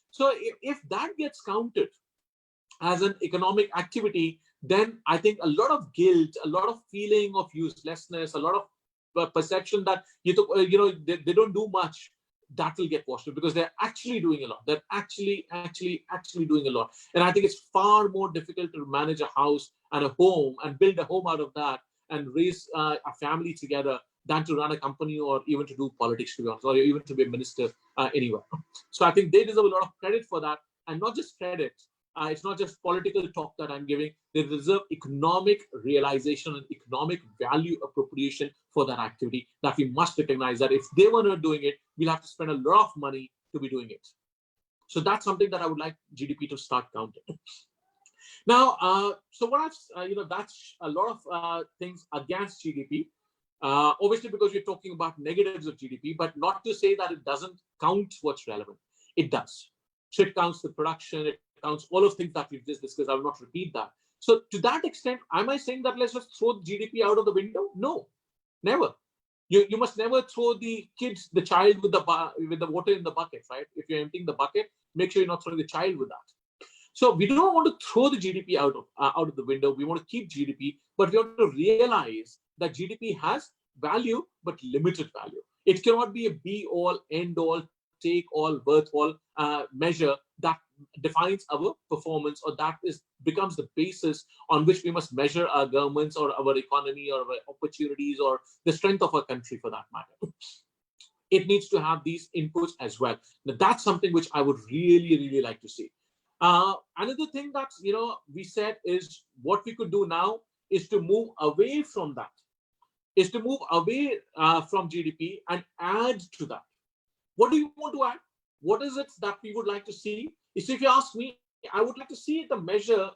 So if that gets counted as an economic activity, then I think a lot of guilt, a lot of feeling of uselessness, a lot of perception that they don't do much, that will get washed, because they're actually doing a lot. They're actually doing a lot. And I think it's far more difficult to manage a house and a home and build a home out of that and raise a family together than to run a company, or even to do politics, to be honest, or even to be a minister anywhere. So I think they deserve a lot of credit for that, and not just credit. It's not just political talk that I'm giving. They deserve economic realization and economic value appropriation for that activity, that we must recognize that if they were not doing it, we'll have to spend a lot of money to be doing it. So that's something that I would like GDP to start counting. Now, so what I've, that's a lot of things against GDP. Obviously, because we're talking about negatives of GDP, but not to say that it doesn't count what's relevant. It does. So it counts the production, it counts all of things that we've just discussed. I will not repeat that. So to that extent, am I saying that let's just throw GDP out of the window? No, never. You must never throw the child with the water in the bucket, right? If you're emptying the bucket, make sure you're not throwing the child with that. So we don't want to throw the GDP out of the window. We want to keep GDP, but we want to realize that GDP has value, but limited value. It cannot be a be-all, end-all, take-all, worth-all measure that defines our performance, or that becomes the basis on which we must measure our governments or our economy or our opportunities or the strength of our country, for that matter. It needs to have these inputs as well. Now, that's something which I would really, really like to see. Another thing that we said is what we could do now is to move away from that, is to move away from GDP and add to that. What do you want to add? What is it that we would like to see? If you ask me, I would like to see the measure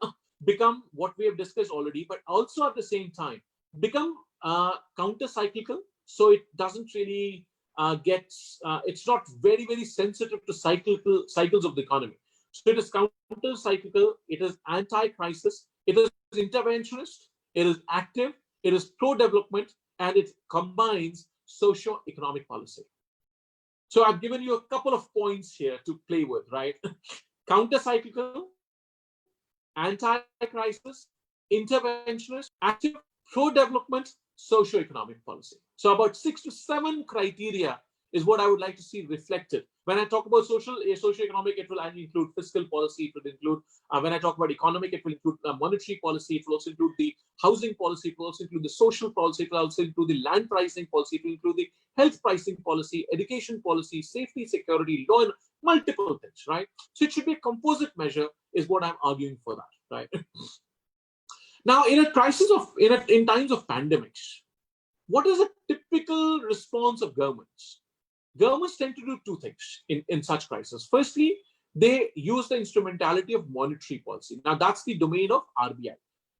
become what we have discussed already, but also at the same time become counter-cyclical, so it doesn't really it's not very, very sensitive to cycles of the economy. So it is counter-cyclical, it is anti-crisis, it is interventionist, it is active, it is pro-development, and it combines socio-economic policy. So I've given you a couple of points here to play with, right? Counter-cyclical, anti-crisis, interventionist, active, pro-development, socio-economic policy. So about 6 to 7 criteria is what I would like to see reflected. When I talk about socio-economic, it will include fiscal policy. It will include, when I talk about economic, it will include monetary policy. It will also include the housing policy. It will also include the social policy. It will also include the land pricing policy. It will include the health pricing policy, education policy, safety, security, law, and multiple things, right? So it should be a composite measure, is what I'm arguing for that, right? Now, in a crisis in times of pandemics, what is a typical response of governments? Governments tend to do two things in such crises. Firstly, they use the instrumentality of monetary policy. Now, that's the domain of RBI.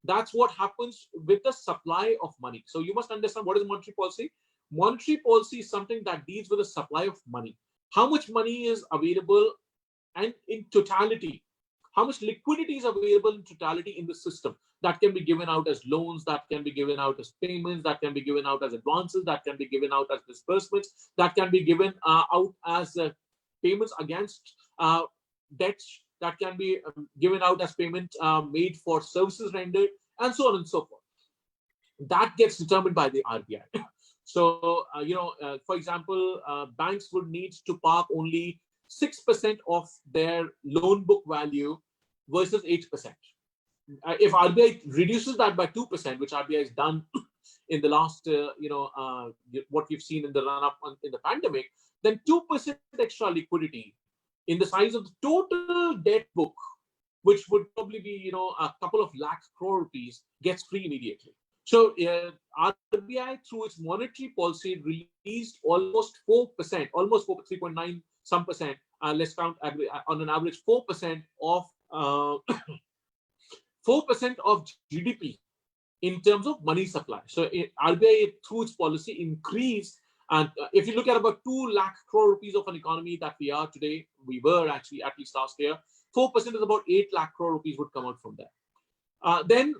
That's what happens with the supply of money. So you must understand what is monetary policy. Monetary policy is something that deals with the supply of money. how much money is available and in totality, how much liquidity is available in totality in the system that can be given out as loans, that can be given out as payments, that can be given out as advances, that can be given out as disbursements, that can be given out as payments against debts, that can be given out as payment made for services rendered, and so on and so forth. That gets determined by the RBI. So, for example, banks would need to park only 6% of their loan book value versus 8%. If RBI reduces that by 2%, which RBI has done in the last, what we've seen in the run-up in the pandemic, then 2% extra liquidity in the size of the total debt book, which would probably be, a couple of lakh crore rupees, gets free immediately. So RBI, through its monetary policy, released almost 4%, almost 3.9 some percent. Let's count on an average 4% of 4% of GDP in terms of money supply. So RBI, through its policy, increased. And if you look at about 2 lakh crore rupees of an economy that we are today, we were actually at least last year, 4% is about 8 lakh crore rupees would come out from there. Then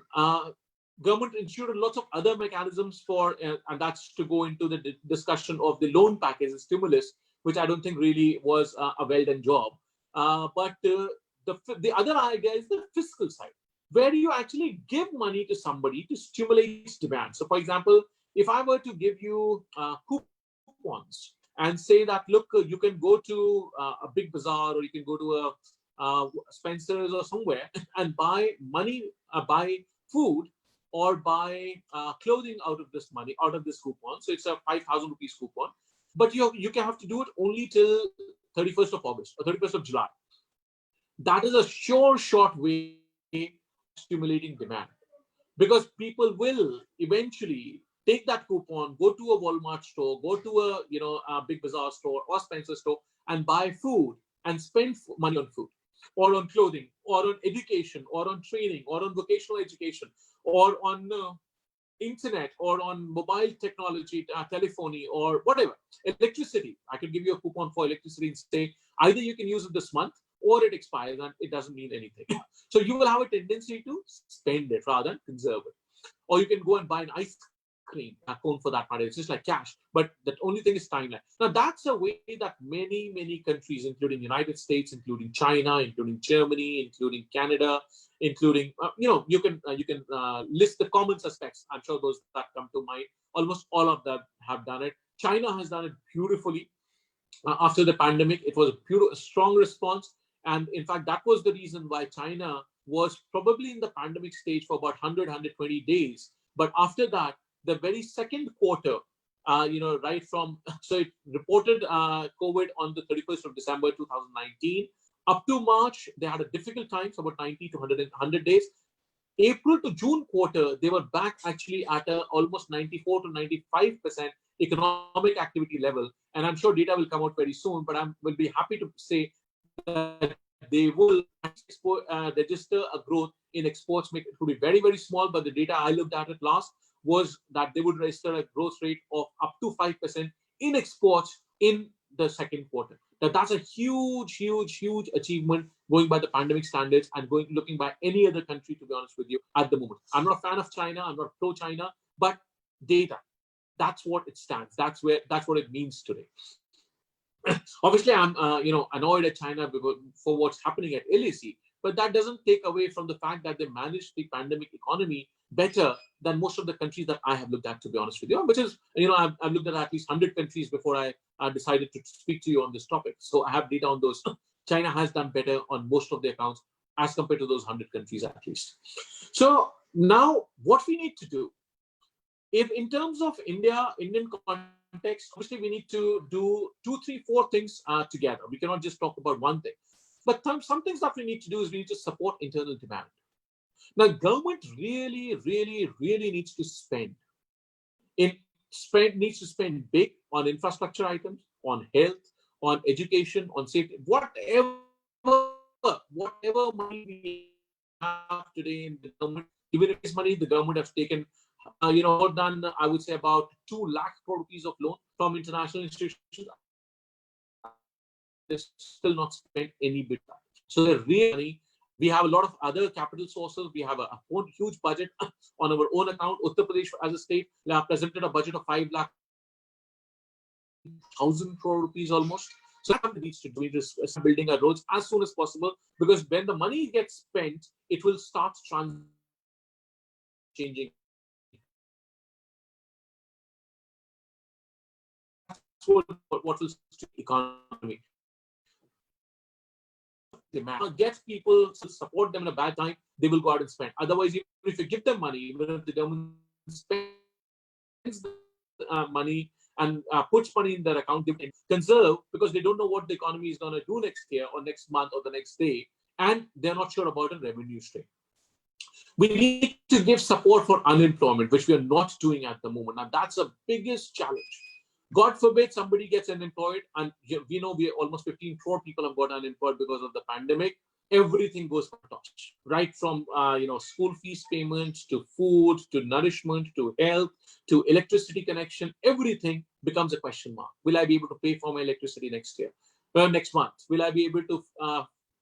government instituted lots of other mechanisms for, and that's to go into the discussion of the loan package and stimulus, which I don't think really was a well-done job. But the other idea is the fiscal side, where you actually give money to somebody to stimulate demand. So, for example, if I were to give you coupons and say that, look, you can go to a big bazaar, or you can go to a Spencer's or somewhere and buy buy food or buy clothing out of this money, out of this coupon. So it's a 5,000 rupees coupon, but you can have to do it only till 31st of August or 31st of July. That is a short way of stimulating demand, because people will eventually take that coupon, go to a Walmart store, go to a big bazaar store or Spencer store and buy food and spend money on food or on clothing or on education or on training or on vocational education or on internet or on mobile technology, telephony or whatever, electricity. I could give you a coupon for electricity and say either you can use it this month or it expires and it doesn't mean anything. So you will have a tendency to spend it rather than conserve it. Or you can go and buy an ice cream cone for that matter. It's just like cash, but the only thing is timeline. Now that's a way that many countries, including United States, including China, including Germany, including Canada, including you can list the common suspects. I'm sure those that come to mind, almost all of them have done it. China has done it beautifully. After the pandemic, it was a strong response, and in fact that was the reason why China was probably in the pandemic stage for about 120 days. But after that, the very second quarter, right from, so it reported COVID on the 31st of December 2019. Up to March, they had a difficult time, so about 90 to 100 days. April to June quarter, they were back actually at almost 94 to 95% economic activity level. And I'm sure data will come out very soon, but I will be happy to say that they will register a growth in exports. It will be very, very small, but the data I looked at last was that they would register a growth rate of up to 5% in exports in the second quarter. Now, that's a huge achievement going by the pandemic standards and looking by any other country, to be honest with you, at the moment. I'm not a fan of China. I'm not pro-China, but data, that's what it stands. That's what it means today. Obviously, I'm annoyed at China for what's happening at LAC, but that doesn't take away from the fact that they managed the pandemic economy better than most of the countries that I have looked at, to be honest with you, which is, I've looked at least 100 countries before I decided to speak to you on this topic. So I have data on those. China has done better on most of the accounts as compared to those 100 countries at least. So now what we need to do, if in terms of Indian context, obviously we need to do 2, 3, 4 things together. We cannot just talk about one thing. But some things that we need to do is we need to support internal demand. Now, government really needs to spend. Needs to spend big on infrastructure items, on health, on education, on safety, whatever money we have today in the government. Even if it's money, the government has taken, more than, I would say, about 2 lakh crore rupees of loan from international institutions. they've still not spent any bit. So they're really, we have a lot of other capital sources. We have a huge budget on our own account. Uttar Pradesh as a state presented a budget of 5 lakh 1,000 crore rupees almost. So that needs to do is building our roads as soon as possible, because when the money gets spent, it will start changing. What will economy demand, get people to support them in a bad time, they will go out and spend. Otherwise, even if you give them money, even if the government spends money and puts money in their account, they conserve, because they don't know what the economy is going to do next year or next month or the next day, and they're not sure about a revenue stream. We need to give support for unemployment, which we are not doing at the moment. Now, that's the biggest challenge. God forbid somebody gets unemployed, and we know we almost 15 crore people have got unemployed because of the pandemic. Everything goes for toss, right from school fees payments to food to nourishment to health to electricity connection. Everything becomes a question mark. Will I be able to pay for my electricity next year? Next month? Will I be able to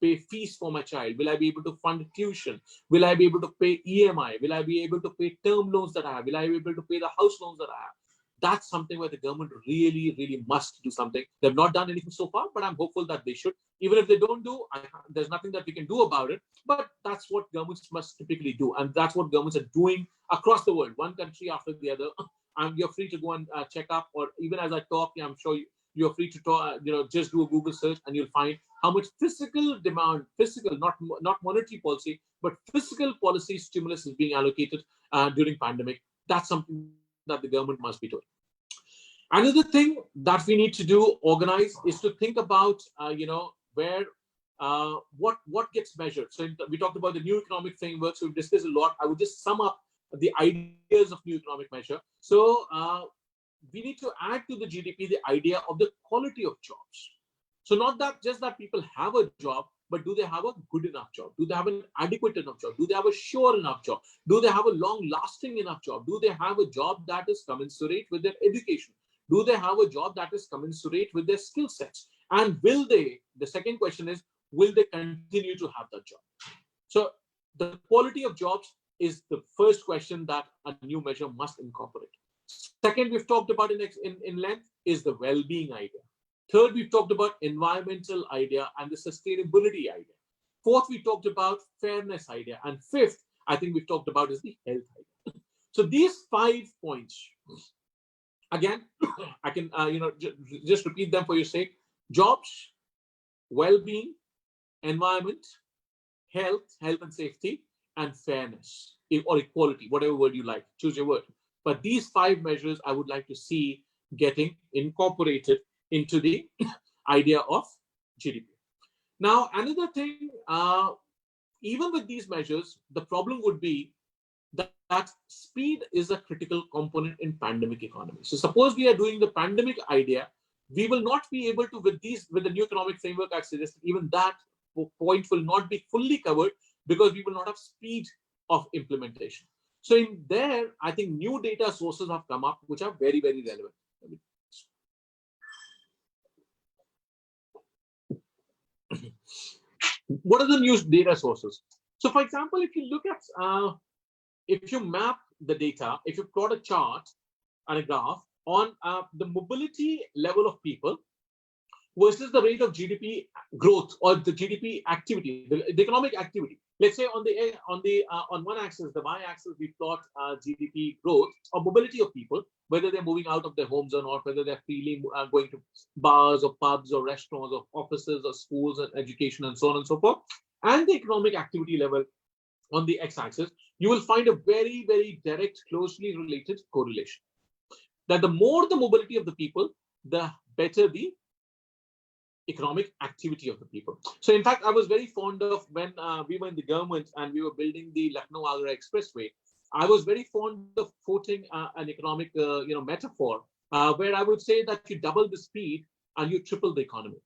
pay fees for my child? Will I be able to fund tuition? Will I be able to pay EMI? Will I be able to pay term loans that I have? Will I be able to pay the house loans that I have? That's something where the government really, really must do something. They've not done anything so far, but I'm hopeful that they should. Even if they don't do, there's nothing that we can do about it. But that's what governments must typically do. And that's what governments are doing across the world, one country after the other. You're free to go and check up, or even as I talk, I'm sure you're free to talk, just do a Google search and you'll find how much physical demand, not monetary policy, but physical policy stimulus is being allocated during pandemic. That's something that the government must be doing. Another thing that we need to do, organize, is to think about, where, what gets measured. So we talked about the new economic framework. So we've discussed a lot. I would just sum up the ideas of new economic measure. So we need to add to the GDP the idea of the quality of jobs. So not that just that people have a job, but do they have a good enough job? Do they have an adequate enough job? Do they have a sure enough job? Do they have a long-lasting enough job? Do they have a job that is commensurate with their education? Do they have a job that is commensurate with their skill sets? And will they, the second question is, will they continue to have that job? So the quality of jobs is the first question that a new measure must incorporate. Second, we've talked about in length is the well-being idea. Third, we've talked about environmental idea and the sustainability idea. Fourth, we talked about fairness idea. And fifth, I think we've talked about is the health idea. So these 5 points, again, I can just repeat them for your sake: jobs, well-being, environment, health and safety, and fairness or equality, whatever word you like, choose your word. But these 5 measures I would like to see getting incorporated into the idea of GDP. Now, another thing, even with these measures, the problem would be that speed is a critical component in pandemic economy. So suppose we are doing the pandemic idea, we will not be able to, with the new economic framework I suggested, even that point will not be fully covered because we will not have speed of implementation. So in there, I think new data sources have come up, which are very, very relevant. What are the new data sources? So for example, if you look at, if you map the data, if you plot a chart and a graph on the mobility level of people versus the rate of GDP growth or the GDP activity, the economic activity. Let's say on one axis, the y-axis, we plot GDP growth or mobility of people, whether they're moving out of their homes or not, whether they're freely going to bars or pubs or restaurants or offices or schools and education and so on and so forth, and the economic activity level on the x-axis, you will find a very, very direct, closely related correlation. That the more the mobility of the people, the better the economic activity of the people. So in fact, I was very fond of when we were in the government and we were building the Lucknow-Agra Expressway. I was very fond of quoting an economic metaphor where I would say that you double the speed and you triple the economy.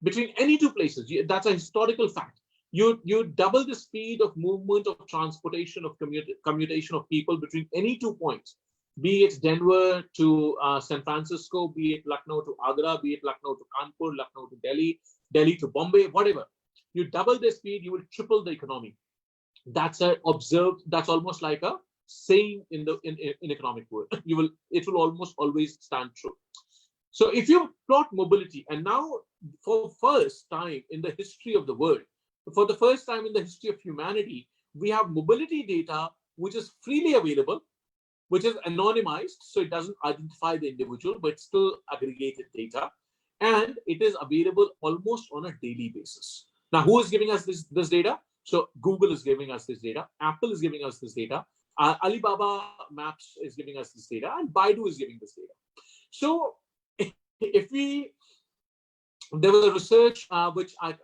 Between any two places, that's a historical fact. You double the speed of movement, of transportation, of commutation of people between any 2 points. be it Denver to San Francisco, be it Lucknow to Agra, be it Lucknow to Kanpur, Lucknow to Delhi, Delhi to Bombay, whatever. You double the speed, you will triple the economy. That's a observed. That's almost like a saying in the in economic world. It will almost always stand true. So if you plot mobility, and now for first time in the history of the world, for the first time in the history of humanity, we have mobility data which is freely available, which is anonymized, so it doesn't identify the individual, but still aggregated data, and it is available almost on a daily basis. Now, who is giving us this data? So Google is giving us this data, Apple is giving us this data, Alibaba Maps is giving us this data, and Baidu is giving this data. So there was a research which I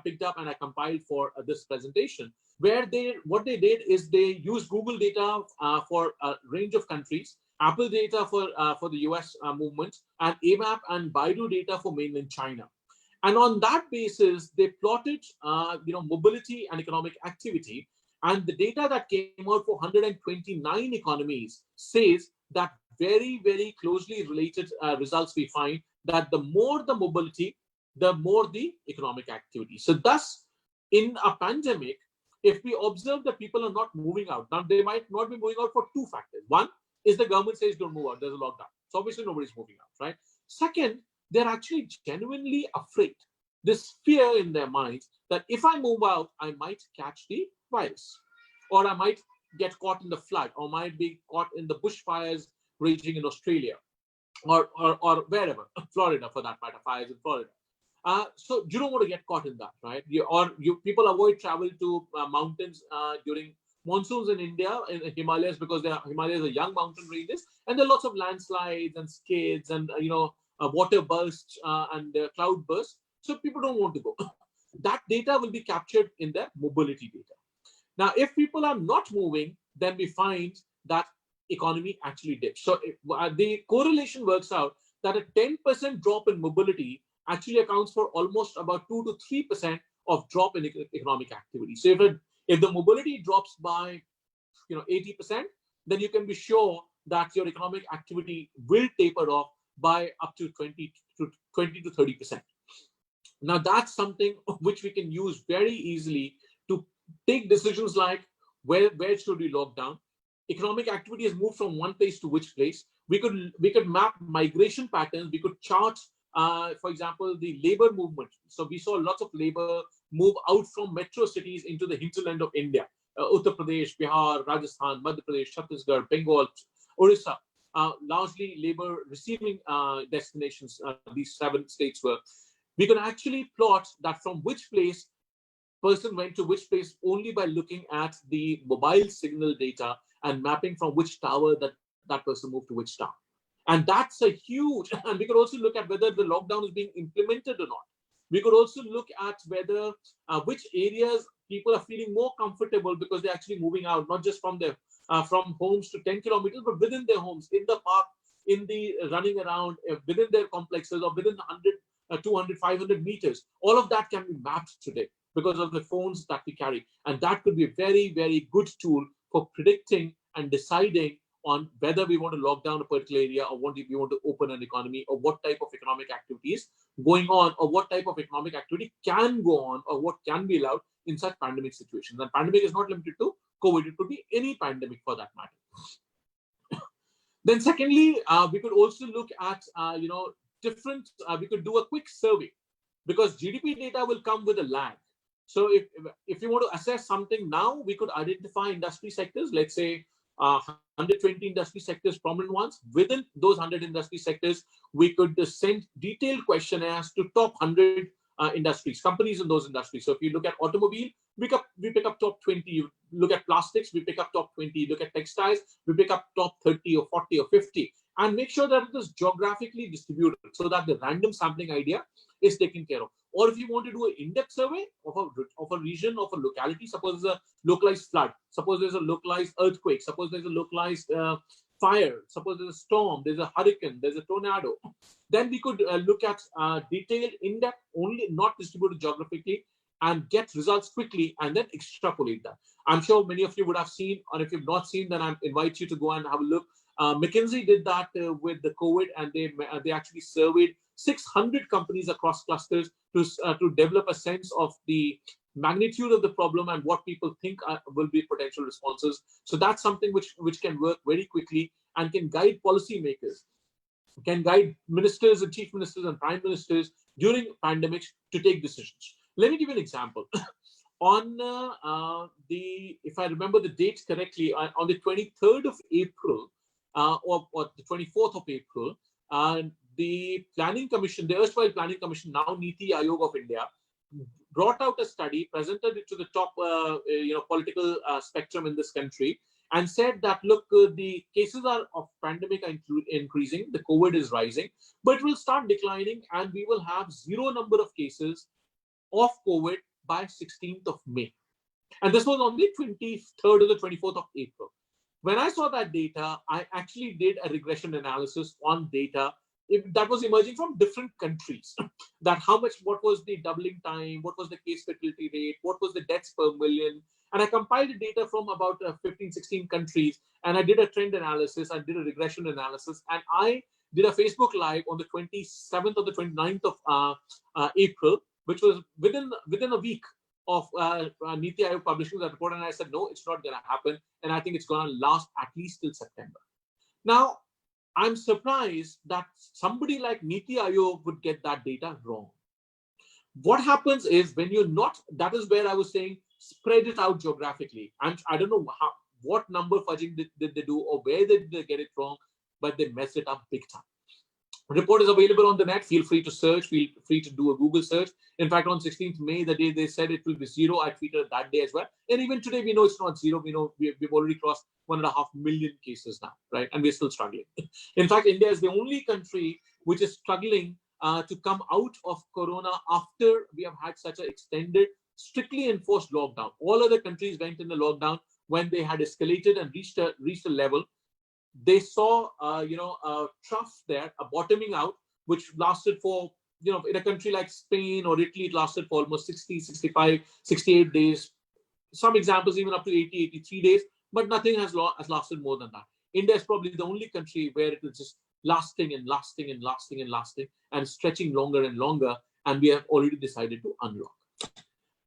picked up and I compiled for this presentation, where what they did is they used Google data for a range of countries, Apple data for the US movement, and AMAP and Baidu data for mainland China. And on that basis, they plotted mobility and economic activity. And the data that came out for 129 economies says that very, very closely related results we find, that the more the mobility, the more the economic activity. So thus, in a pandemic, if we observe that people are not moving out, now they might not be moving out for two factors. One is the government says don't move out, there's a lockdown. So obviously nobody's moving out, right? Second, they're actually genuinely afraid. This fear in their minds that if I move out, I might catch the virus, or I might get caught in the flood, or might be caught in the bushfires raging in Australia, or wherever, Florida for that matter, fires in Florida. So you don't want to get caught in that, right? People avoid travel to mountains during monsoons in India, in the Himalayas, because Himalayas are young mountain ranges, and there are lots of landslides and skids and water bursts and cloud bursts. So people don't want to go. That data will be captured in their mobility data. Now, if people are not moving, then we find that economy actually dips. So the correlation works out that a 10% drop in mobility actually accounts for almost about 2 to 3% of drop in economic activity. So if the mobility drops by 80%, then you can be sure that your economic activity will taper off by up to 20 to 30%. Now that's something which we can use very easily to take decisions like where should we lock down. Economic activity has moved from one place to which place. We could map migration patterns. We could chart, for example, the labor movement. So we saw lots of labor move out from metro cities into the hinterland of India. Uttar Pradesh, Bihar, Rajasthan, Madhya Pradesh, Chhattisgarh, Bengal, Orissa. Largely labor receiving destinations, these 7 states were. We can actually plot that from which place person went to which place only by looking at the mobile signal data and mapping from which tower that person moved to which tower. And that's a huge, and we could also look at whether the lockdown is being implemented or not. We could also look at whether which areas people are feeling more comfortable because they're actually moving out, not just from from homes to 10 kilometers, but within their homes, in the park, in the running around, within their complexes, or within 100, 200, 500 meters. All of that can be mapped today because of the phones that we carry. And that could be a very, very good tool for predicting and deciding on whether we want to lock down a particular area, or we want to open an economy, or what type of economic activity is going on, or what type of economic activity can go on, or what can be allowed in such pandemic situations. And pandemic is not limited to COVID. It could be any pandemic for that matter. Then secondly, we could also look at, we could do a quick survey, because GDP data will come with a lag. So if you want to assess something now, we could identify industry sectors, let's say 120 industry sectors, prominent ones. Within those 100 industry sectors, we could send detailed questionnaires to top 100 industries, companies in those industries. So if you look at automobile, we pick up top 20. You look at plastics, we pick up top 20. Look at textiles, we pick up top 30 or 40 or 50. And make sure that it is geographically distributed so that the random sampling idea is taken care of. Or if you want to do an in-depth survey of a region, of a locality, suppose there's a localized flood, suppose there's a localized earthquake, suppose there's a localized fire, suppose there's a storm, there's a hurricane, there's a tornado, then we could look at detailed, in-depth, only not distributed geographically, and get results quickly and then extrapolate that. I'm sure many of you would have seen, or if you've not seen, then I invite you to go and have a look McKinsey did that with the COVID, and they actually surveyed 600 companies across clusters to develop a sense of the magnitude of the problem and what people think will be potential responses. So that's something which can work very quickly and can guide policymakers, can guide ministers and chief ministers and prime ministers during pandemics to take decisions. Let me give you an example. On if I remember the dates correctly, on the 23rd of April or the 24th of April, the Planning Commission, the erstwhile Planning Commission, now Niti Aayog of India, brought out a study, presented it to the top political spectrum in this country, and said that, look, the cases of pandemic are increasing, the COVID is rising, but it will start declining, and we will have zero number of cases of COVID by 16th of May. And this was on the 23rd or the 24th of April. When I saw that data, I actually did a regression analysis on data that was emerging from different countries. That what was the doubling time, what was the case fatality rate, what was the deaths per million. And I compiled the data from about 15, 16 countries, and I did a trend analysis, I did a regression analysis, and I did a Facebook Live on the 27th or the 29th of April, which was within a week of Niti Aayog publishing that report. And I said, no, it's not going to happen. And I think it's going to last at least till September. Now, I'm surprised that somebody like Niti Aayog would get that data wrong. What happens is when you're not, that is where I was saying, spread it out geographically. And I don't know what number fudging did they do or where did they get it wrong, but they messed it up big time. Report is available on the net. Feel free to search. Feel free to do a Google search. In fact, on 16th May, the day they said it will be zero, I tweeted that day as well. And even today, we know it's not zero. We know we've already crossed 1.5 million cases now, right? And we're still struggling. In fact, India is the only country which is struggling to come out of Corona after we have had such an extended, strictly enforced lockdown. All other countries went in the lockdown when they had escalated and reached a level. They saw, a trough there, a bottoming out, which lasted for, in a country like Spain or Italy, it lasted for almost 60, 65, 68 days. Some examples even up to 80, 83 days, but nothing has lasted more than that. India is probably the only country where it is just lasting and lasting and lasting and lasting and stretching longer and longer, and we have already decided to unlock.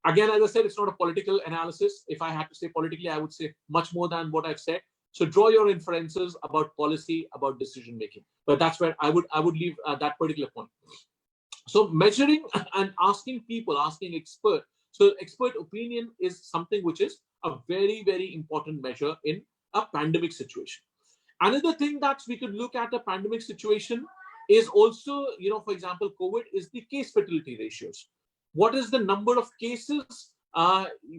Again, as I said, it's not a political analysis. If I had to say politically, I would say much more than what I've said. So draw your inferences about policy, about decision making. But that's where I would leave that particular point. So measuring and asking people, asking experts. So expert opinion is something which is a very, very important measure in a pandemic situation. Another thing that we could look at a pandemic situation is also, for example, COVID is the case fatality ratios. What is the number of cases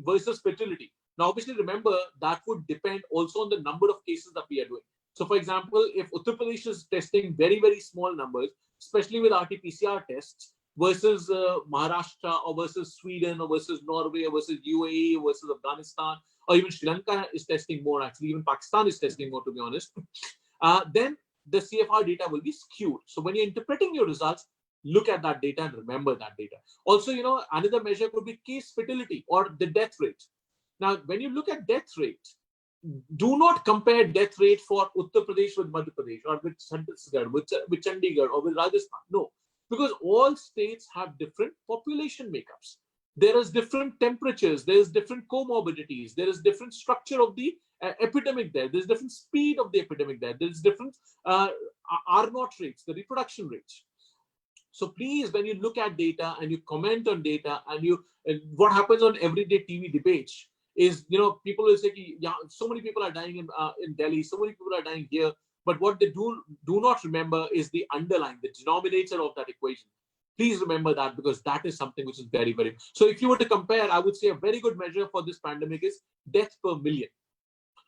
versus fatality? Now, obviously, remember, that would depend also on the number of cases that we are doing. So, for example, if Uttar Pradesh is testing very, very small numbers, especially with RT-PCR tests, versus Maharashtra or versus Sweden or versus Norway or versus UAE or versus Afghanistan, or even Sri Lanka is testing more, actually, even Pakistan is testing more, to be honest, then the CFR data will be skewed. So when you're interpreting your results, look at that data and remember that data. Also, another measure could be case fatality or the death rate. Now, when you look at death rate, do not compare death rate for Uttar Pradesh with Madhya Pradesh or with Chhattisgarh, with Chandigarh or with Rajasthan. No, because all states have different population makeups. There is different temperatures. There is different comorbidities. There is different structure of the epidemic there. There's different speed of the epidemic there. There's different R0 rates, the reproduction rates. So please, when you look at data and you comment on data and what happens on everyday TV debates is, people will say, yeah, so many people are dying in Delhi, so many people are dying here. But what they do not remember is the underlying, the denominator of that equation. Please remember that, because that is something which is very, very. So if you were to compare, I would say a very good measure for this pandemic is death per million.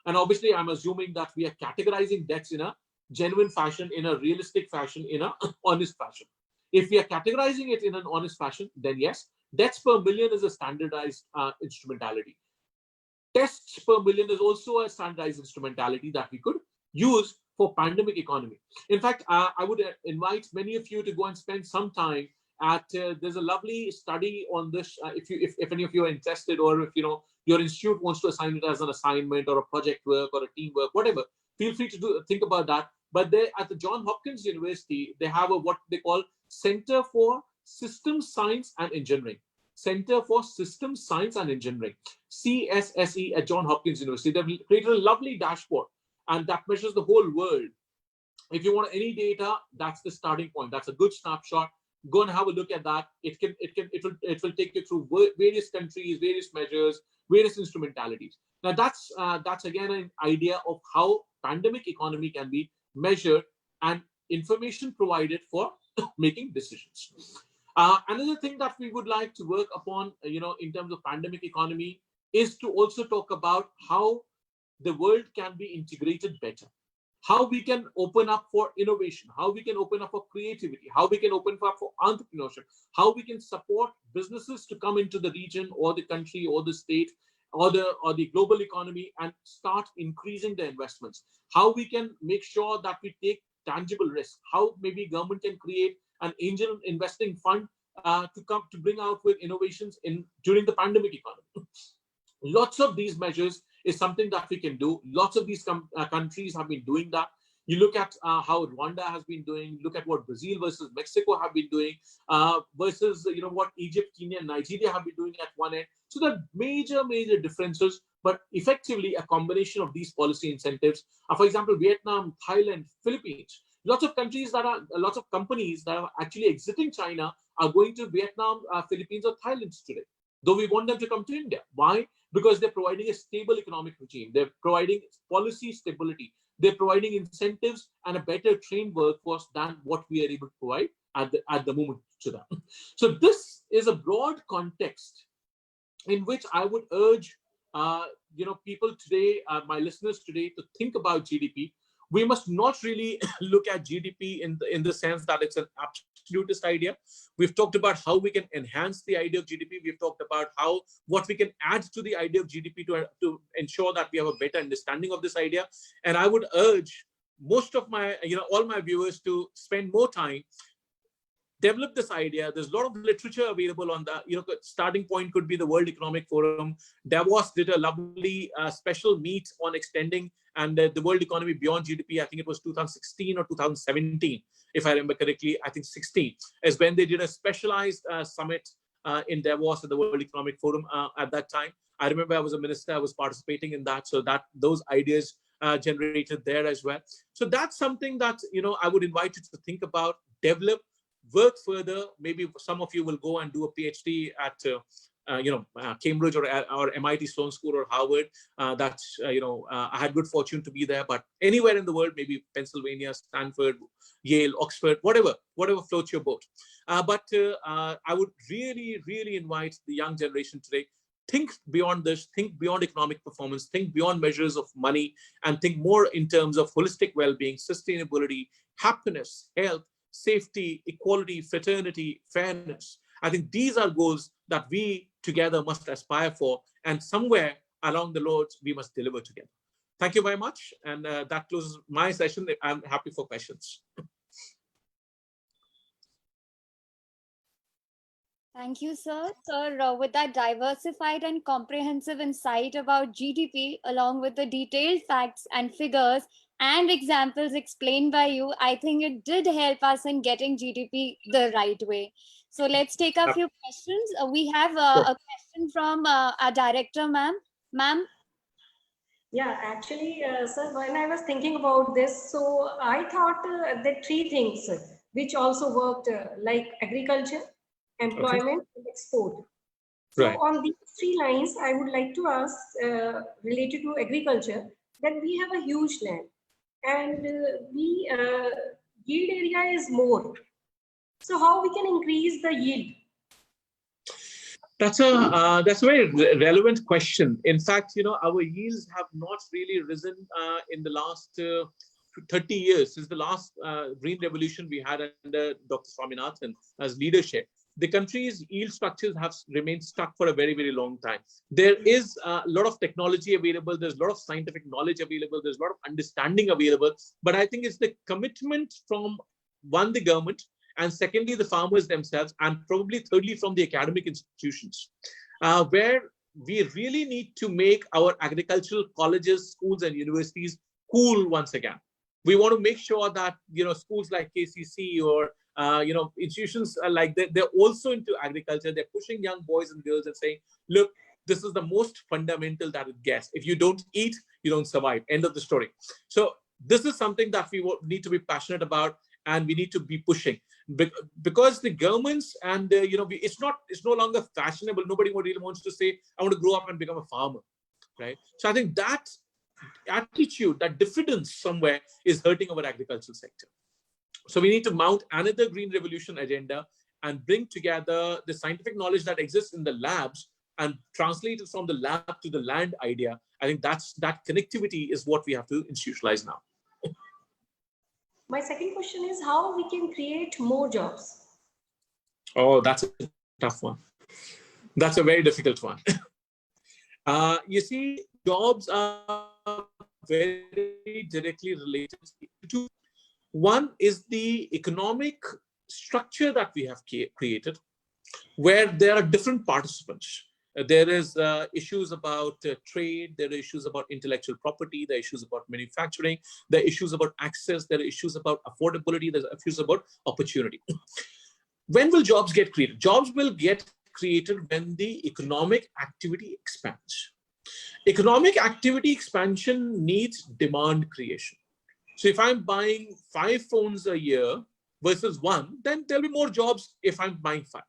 And obviously, I'm assuming that we are categorizing deaths in a genuine fashion, in a realistic fashion, in an honest fashion. If we are categorizing it in an honest fashion, then yes, deaths per million is a standardized instrumentality. Tests per million is also a standardized instrumentality that we could use for pandemic economy. In fact, I would invite many of you to go and spend some time at, there's a lovely study on this, if any of you are interested, or if your institute wants to assign it as an assignment or a project work or a team work, whatever. Feel free to think about that. But they, at the Johns Hopkins University, they have a what they call Center for Systems Science and Engineering. Center for Systems Science and Engineering, CSSE, at Johns Hopkins University. They've created a lovely dashboard, and that measures the whole world. If you want any data, that's the starting point. That's a good snapshot. Go and have a look at that. It will take you through various countries, various measures, various instrumentalities. Now that's again an idea of how pandemic economy can be measured and information provided for making decisions. Another thing that we would like to work upon, in terms of pandemic economy, is to also talk about how the world can be integrated better, how we can open up for innovation, how we can open up for creativity, how we can open up for entrepreneurship, how we can support businesses to come into the region or the country or the state or the global economy and start increasing the investments, how we can make sure that we take tangible risk, how maybe government can create an angel investing fund to bring out with innovations during the pandemic economy. Lots of these measures is something that we can do. Lots of these countries have been doing that. You look at how Rwanda has been doing, look at what Brazil versus Mexico have been doing, versus what Egypt, Kenya, and Nigeria have been doing at one end. So there are major differences, but effectively a combination of these policy incentives. For example, Vietnam, Thailand, Philippines. Lots of companies that are actually exiting China are going to Vietnam, Philippines, or Thailand today, though we want them to come to India. Why? Because they're providing a stable economic regime. They're providing policy stability. They're providing incentives and a better trained workforce than what we are able to provide at the moment to them. So this is a broad context in which I would urge people today, my listeners today, to think about GDP. We must not really look at GDP in the sense that it's an absolutist idea. We've talked about how we can enhance the idea of GDP. We've talked about what we can add to the idea of GDP to ensure that we have a better understanding of this idea. And I would urge most of my, all my viewers to spend more time, develop this idea. There's a lot of literature available on that. Starting point could be the World Economic Forum. Davos did a lovely special meet on extending and the world economy beyond GDP. I think it was 2016 or 2017, if I remember correctly. I think 16 is when they did a specialized summit in Davos at the World Economic Forum at that time. I remember I was a minister, I was participating in that. So those ideas generated there as well. So that's something that, I would invite you to think about, develop, work further. Maybe some of you will go and do a PhD at Cambridge or MIT Sloan School or Harvard. I had good fortune to be there, but anywhere in the world, maybe Pennsylvania, Stanford, Yale, Oxford, whatever floats your boat. But I would really invite the young generation today, think beyond this, think beyond economic performance, think beyond measures of money, and think more in terms of holistic well-being, sustainability, happiness, health, safety, equality, fraternity, fairness. I think these are goals that we together must aspire for, and somewhere along the roads we must deliver together. Thank you very much, and that closes my session. I'm happy for questions. Thank you, sir. Sir, with that diversified and comprehensive insight about GDP, along with the detailed facts and figures and examples explained by you, I think it did help us in getting GDP the right way. So let's take a few questions. We have a question from our director, ma'am. Ma'am? Yeah, actually, sir, when I was thinking about this, so I thought that three things which also worked like agriculture, employment, and export. So on these three lines, I would like to ask related to agriculture that we have a huge land and the yield area is more. So how we can increase the yield? That's a very relevant question. In fact, our yields have not really risen in the last 30 years, since the last green revolution we had under Dr. Swaminathan as leadership. The country's yield structures have remained stuck for a very long time. There is a lot of technology available. There's a lot of scientific knowledge available. There's a lot of understanding available. But I think it's the commitment from, one, the government, and secondly, the farmers themselves, and probably thirdly, from the academic institutions, where we really need to make our agricultural colleges, schools, and universities cool once again. We want to make sure that, schools like KCC or, institutions like that, they're also into agriculture. They're pushing young boys and girls and saying, look, this is the most fundamental that it gets. If you don't eat, you don't survive. End of the story. So this is something that we need to be passionate about, and we need to be pushing, because the governments and it's no longer fashionable. Nobody really wants to say, I want to grow up and become a farmer, right? So I think that attitude, that diffidence somewhere is hurting our agricultural sector. So we need to mount another green revolution agenda and bring together the scientific knowledge that exists in the labs and translate it from the lab to the land idea. I think that connectivity is what we have to institutionalize now. My second question is how we can create more jobs. Oh, that's a tough one. That's a very difficult one. You see, jobs are very directly related to, one is the economic structure that we have created, where there are different participants. There is issues about trade, there are issues about intellectual property, there are issues about manufacturing, there are issues about access, there are issues about affordability, there are issues about opportunity. When will jobs get created? Jobs will get created when the economic activity expands. Economic activity expansion needs demand creation. So if I'm buying 5 phones a year versus 1, then there'll be more jobs if I'm buying 5.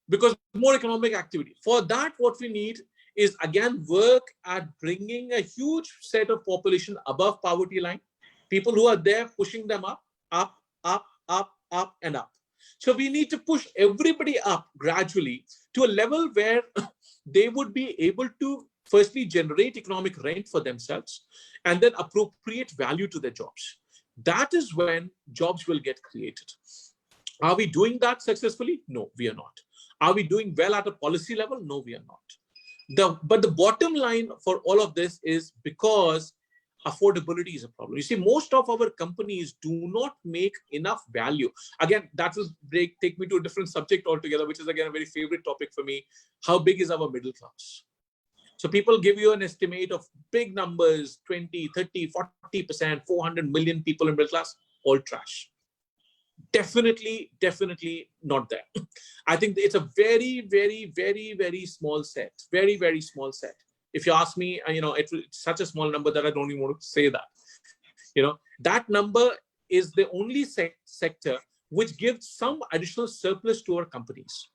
Because more economic activity. For that, what we need is, again, work at bringing a huge set of population above poverty line, people who are there pushing them up, up, up, up, up, and up. So we need to push everybody up gradually to a level where they would be able to firstly generate economic rent for themselves and then appropriate value to their jobs. That is when jobs will get created. Are we doing that successfully? No, we are not. Are we doing well at a policy level? No, we are not. But the bottom line for all of this is because affordability is a problem. You see, most of our companies do not make enough value. Again, that will take me to a different subject altogether, which is again a very favorite topic for me. How big is our middle class? So people give you an estimate of big numbers, 20, 30, 40%, 400 million people in middle class, all trash. Definitely not there. I think it's a very, very, very, very small set. Very, very small set. If you ask me, it's such a small number that I don't even want to say that. That number is the only sector which gives some additional surplus to our companies.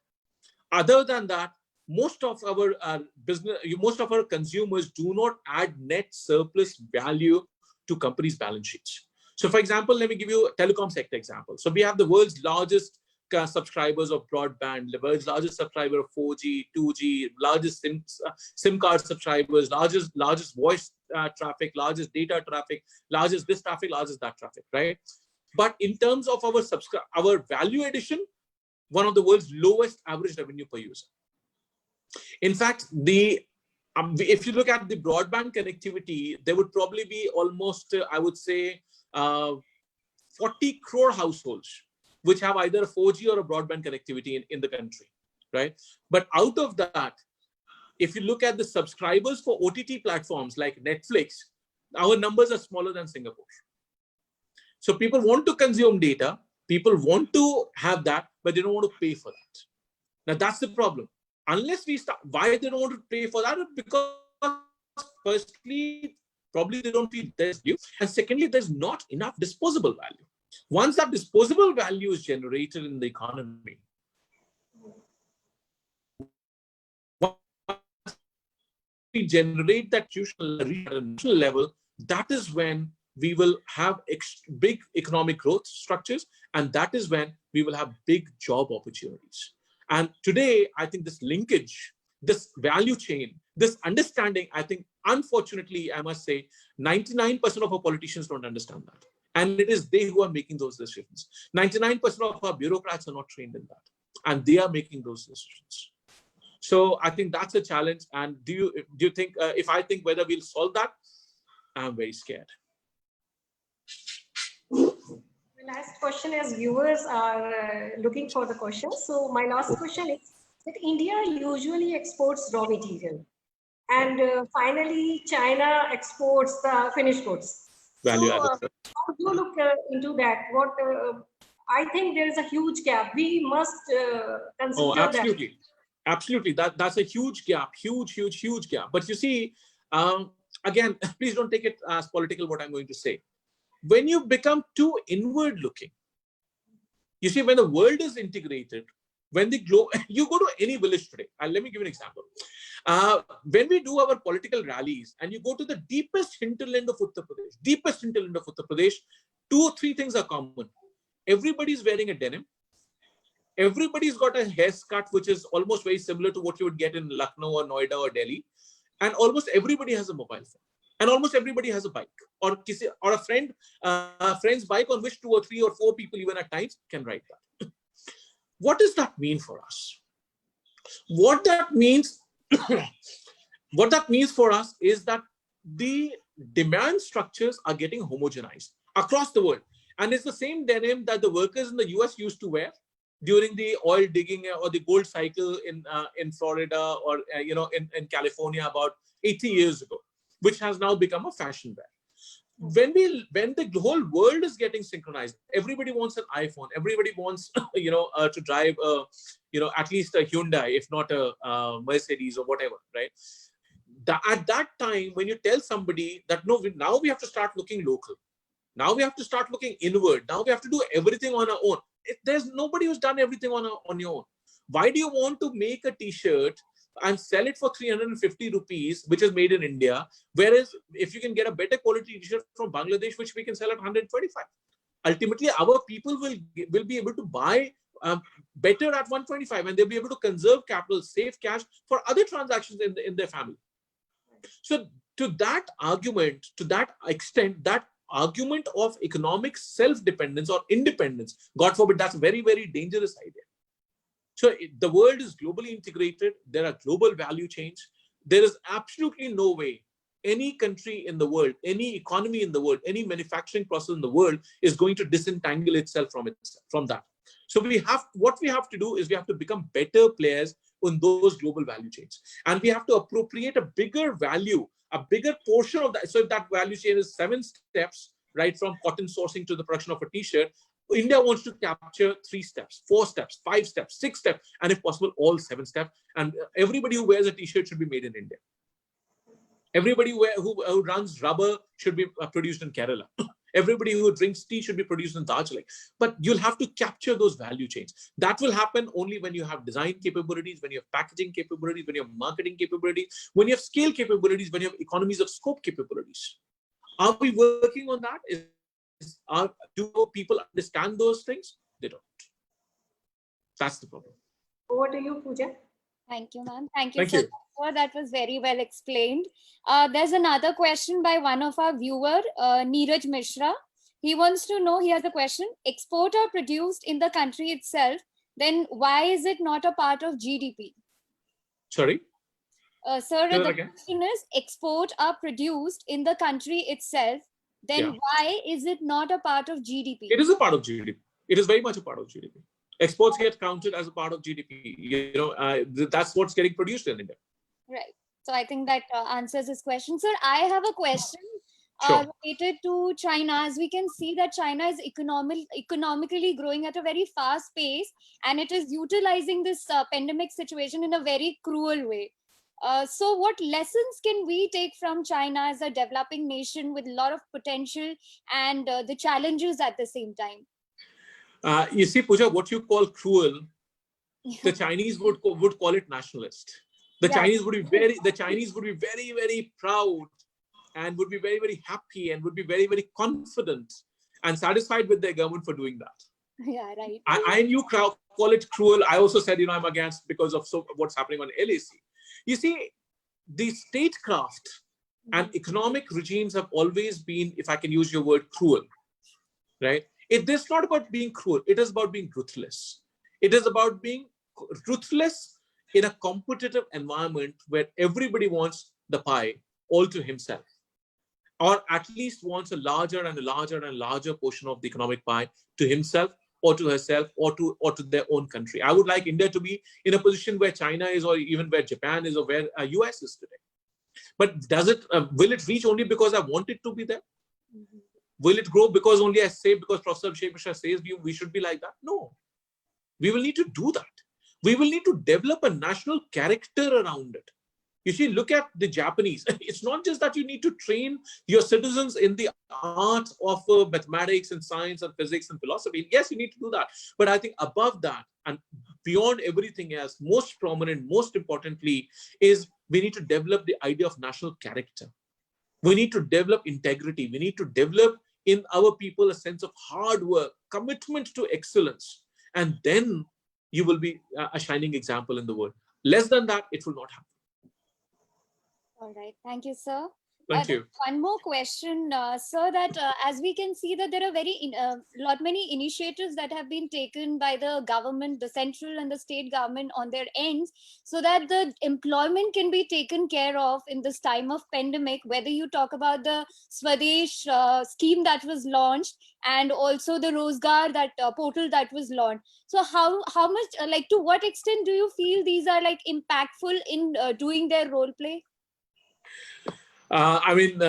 Other than that, most of our most of our consumers do not add net surplus value to companies' balance sheets. So for example, let me give you a telecom sector example. So we have the world's largest subscribers of broadband, the world's largest subscriber of 4G, 2G, largest SIM card subscribers, largest voice traffic, largest data traffic, largest this traffic, largest that traffic, right? But in terms of our value addition, one of the world's lowest average revenue per user. In fact, if you look at the broadband connectivity, there would probably be almost, I would say, 40 crore households which have either a 4G or a broadband connectivity in the country, right? But out of that, if you look at the subscribers for OTT platforms like Netflix, our numbers are smaller than Singapore. So people want to consume data, people want to have that, but they don't want to pay for that. Now that's the problem. Unless we start, why they don't want to pay for that? Because firstly, probably they don't feel there's due. And secondly, there's not enough disposable value. Once that disposable value is generated in the economy, we generate that national level, that is when we will have big economic growth structures, and that is when we will have big job opportunities. And today, I think this linkage, this value chain, this understanding, I think, unfortunately, I must say, 99% of our politicians don't understand that. And it is they who are making those decisions. 99% of our bureaucrats are not trained in that. And they are making those decisions. So I think that's a challenge. And do you think, if I think whether we'll solve that, I'm very scared. My last question, as viewers are looking for the question. So my last question is that India usually exports raw material. and finally China exports the finished goods. Value So added. how do you look into that? What I think there is a huge gap. We must consider Oh, that. absolutely. Absolutely. That's a huge gap, huge gap. But you see, again, please don't take it as political, what I'm going to say. When you become too inward looking, you see, when the world is integrated, when the globe, you go to any village today, and let me give you an example. When we do our political rallies and you go to the deepest hinterland of Uttar Pradesh, 2 or 3 things are common. Everybody's wearing a denim. Everybody's got a haircut, which is almost very similar to what you would get in Lucknow or Noida or Delhi. And almost everybody has a mobile phone. And almost everybody has a bike or a friend's bike on which 2 or 3 or 4 people even at times can ride that. What does that mean for us? What that means for us is that the demand structures are getting homogenized across the world. And it's the same denim that the workers in the US used to wear during the oil digging or the gold cycle in Florida or in California about 80 years ago, which has now become a fashion wear. When the whole world is getting synchronized, everybody wants an iPhone. Everybody wants to drive at least a Hyundai, if not a Mercedes or whatever, right? At that time, when you tell somebody that no, now we have to start looking local. Now we have to start looking inward. Now we have to do everything on our own. There's nobody who's done everything on your own. Why do you want to make a t-shirt and sell it for 350 rupees, which is made in India? Whereas if you can get a better quality t-shirt from Bangladesh, which we can sell at 125, ultimately our people will be able to buy better at 125, and they'll be able to conserve capital, save cash for other transactions in their family. So to that argument, to that extent, that argument of economic self-dependence or independence, God forbid, that's a very, very dangerous idea. So the world is globally integrated. There are global value chains. There is absolutely no way any country in the world, any economy in the world, any manufacturing process in the world is going to disentangle itself from that. So what we have to do is we have to become better players on those global value chains. And we have to appropriate a bigger value, a bigger portion of that. So if that value chain is 7 steps, right, from cotton sourcing to the production of a t-shirt, India wants to capture 3 steps, 4 steps, 5 steps, 6 steps, and if possible, all 7 steps. And everybody who wears a t-shirt should be made in India. Everybody who runs rubber should be produced in Kerala. Everybody who drinks tea should be produced in Darjeeling. But you'll have to capture those value chains. That will happen only when you have design capabilities, when you have packaging capabilities, when you have marketing capabilities, when you have scale capabilities, when you have economies of scope capabilities. Are we working on that? Do people understand those things? They don't. That's the problem. Over to you, Pooja. Thank you, ma'am. Thank you so much. That was very well explained. There's another question by one of our viewer, Neeraj Mishra. He wants to know, he has a question. Export are produced in the country itself, then why is it not a part of GDP? Sorry? Sir, the question is, export are produced in the country itself, then why is it not a part of GDP? It is a part of GDP. It is very much a part of GDP. Exports get counted as a part of GDP. That's what's getting produced in India. Right. So I think that answers this question. Sir, I have a question related to China. As we can see that China is economically growing at a very fast pace, and it is utilizing this pandemic situation in a very cruel way. So what lessons can we take from China as a developing nation with a lot of potential and the challenges at the same time? You see, Pooja, what you call cruel, the Chinese would call it nationalist. The Chinese would be very, very proud and would be very, very happy and would be very, very confident and satisfied with their government for doing that. Yeah, right. And you call it cruel. I also said, I'm against because of what's happening on LAC. You see, the statecraft and economic regimes have always been, if I can use your word, cruel, right? It is not about being cruel. It is about being ruthless. It is about being ruthless in a competitive environment where everybody wants the pie all to himself, or at least wants a larger and a larger and larger portion of the economic pie to himself or to herself or to their own country. I would like India to be in a position where China is, or even where Japan is, or where US is today. But does it, will it reach only because I want it to be there? Mhm. Will it grow because only I say, because Professor Abhishek Mishra says we should be like that? No. We will need to do that. We will need to develop a national character around it. You see, look at the Japanese. It's not just that you need to train your citizens in the art of mathematics and science and physics and philosophy. Yes, you need to do that. But I think above that and beyond everything else, most prominent, most importantly, is we need to develop the idea of national character. We need to develop integrity. We need to develop in our people a sense of hard work, commitment to excellence. And then you will be a shining example in the world. Less than that, it will not happen. All right. Thank you, sir. Thank you. One more question, sir, that as we can see that there are many initiatives that have been taken by the government, the central and the state government on their ends, so that the employment can be taken care of in this time of pandemic, whether you talk about the Swadesh scheme that was launched and also the Rozgar that portal that was launched. So how much, like to what extent do you feel these are like impactful in doing their role play? I mean,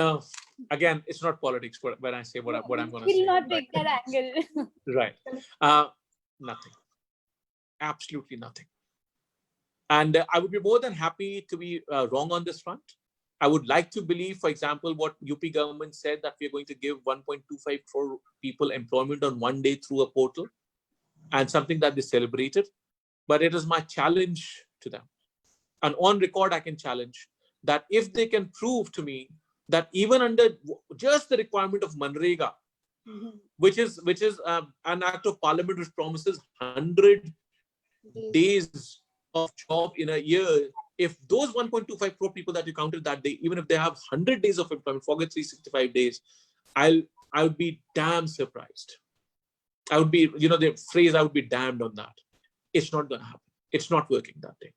again, it's not politics when I say what I'm going to say. We'll not Right? take that angle. Right. Nothing. Absolutely nothing. And I would be more than happy to be wrong on this front. I would like to believe, for example, what UP government said, that we're going to give 1.25 crore people employment on one day through a portal, and something that they celebrated. But it is my challenge to them. And on record, I can challenge that if they can prove to me that even under just the requirement of Manrega, which is an act of parliament which promises 100 days of job in a year, if those 1.25 crore people that you counted that day, even if they have 100 days of employment, forget 365 days, I would be damn surprised. I would be, the phrase, I would be damned on that. It's not going to happen. It's not working that day.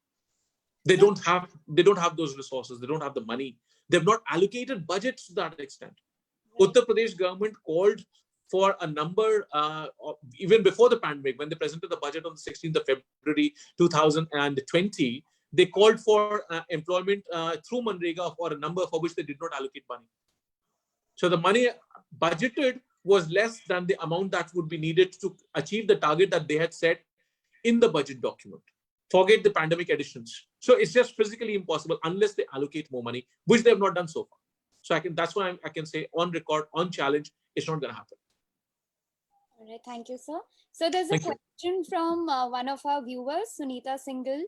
They don't have those resources. They don't have the money. They've not allocated budgets to that extent. Uttar Pradesh government called for a number, even before the pandemic, when they presented the budget on the 16th of February 2020, they called for employment through Manrega for a number for which they did not allocate money. So the money budgeted was less than the amount that would be needed to achieve the target that they had set in the budget document. Forget the pandemic additions. So it's just physically impossible unless they allocate more money, which they have not done so far. So that's why I can say on record, on challenge, it's not going to happen. All right, thank you, sir. So there's a question from one of our viewers, Sunita Singhal.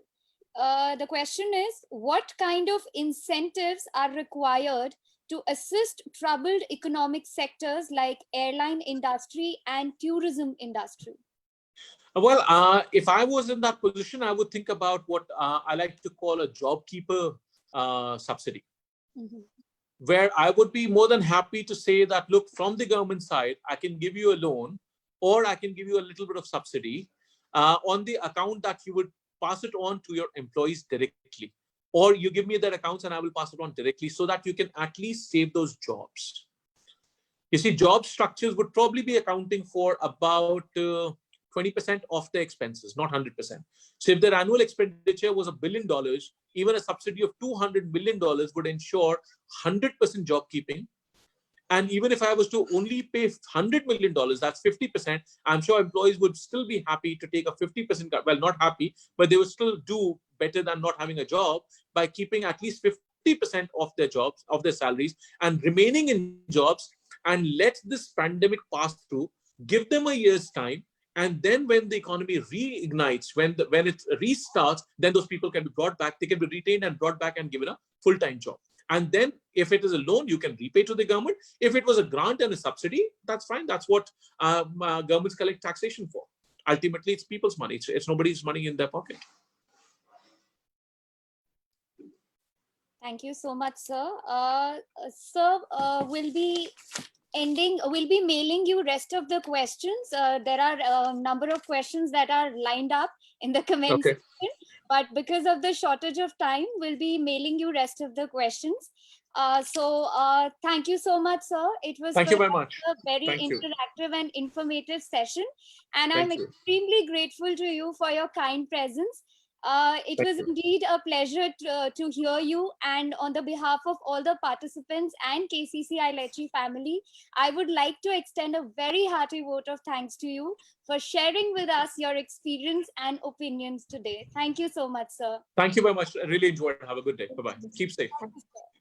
The question is, what kind of incentives are required to assist troubled economic sectors like airline industry and tourism industry? Well, if I was in that position, I would think about what I like to call a job keeper subsidy, where I would be more than happy to say that, look, from the government side, I can give you a loan, or I can give you a little bit of subsidy on the account that you would pass it on to your employees directly, or you give me their accounts and I will pass it on directly, so that you can at least save those jobs. You see, job structures would probably be accounting for about 20% of the expenses, not 100%. So if their annual expenditure was $1 billion, even a subsidy of $200 million would ensure 100% job keeping. And even if I was to only pay $100 million, that's 50%, I'm sure employees would still be happy to take a 50% cut. Well, not happy, but they would still do better than not having a job by keeping at least 50% of their jobs, of their salaries, and remaining in jobs, and let this pandemic pass through, give them a year's time. And then when the economy reignites, when it restarts, then those people can be brought back. They can be retained and brought back and given a full-time job. And then if it is a loan, you can repay to the government. If it was a grant and a subsidy, that's fine. That's what governments collect taxation for. Ultimately, it's people's money. It's nobody's money in their pocket. Thank you so much, sir. Sir, we'll be mailing you rest of the questions. There are a number of questions that are lined up in the comment section, but because of the shortage of time, we'll be mailing you rest of the questions. So thank you so much, sir. It was Thank you very much. A very interactive and informative session, and I'm extremely grateful to you for your kind presence. It Thank was you. indeed a pleasure to hear you. And on the behalf of all the participants and KCC Ailechi family, I would like to extend a very hearty vote of thanks to you for sharing with us your experience and opinions today. Thank you so much, sir. Thank you very much. I really enjoyed it. Have a good day. Bye-bye. Keep safe. Thank you, sir.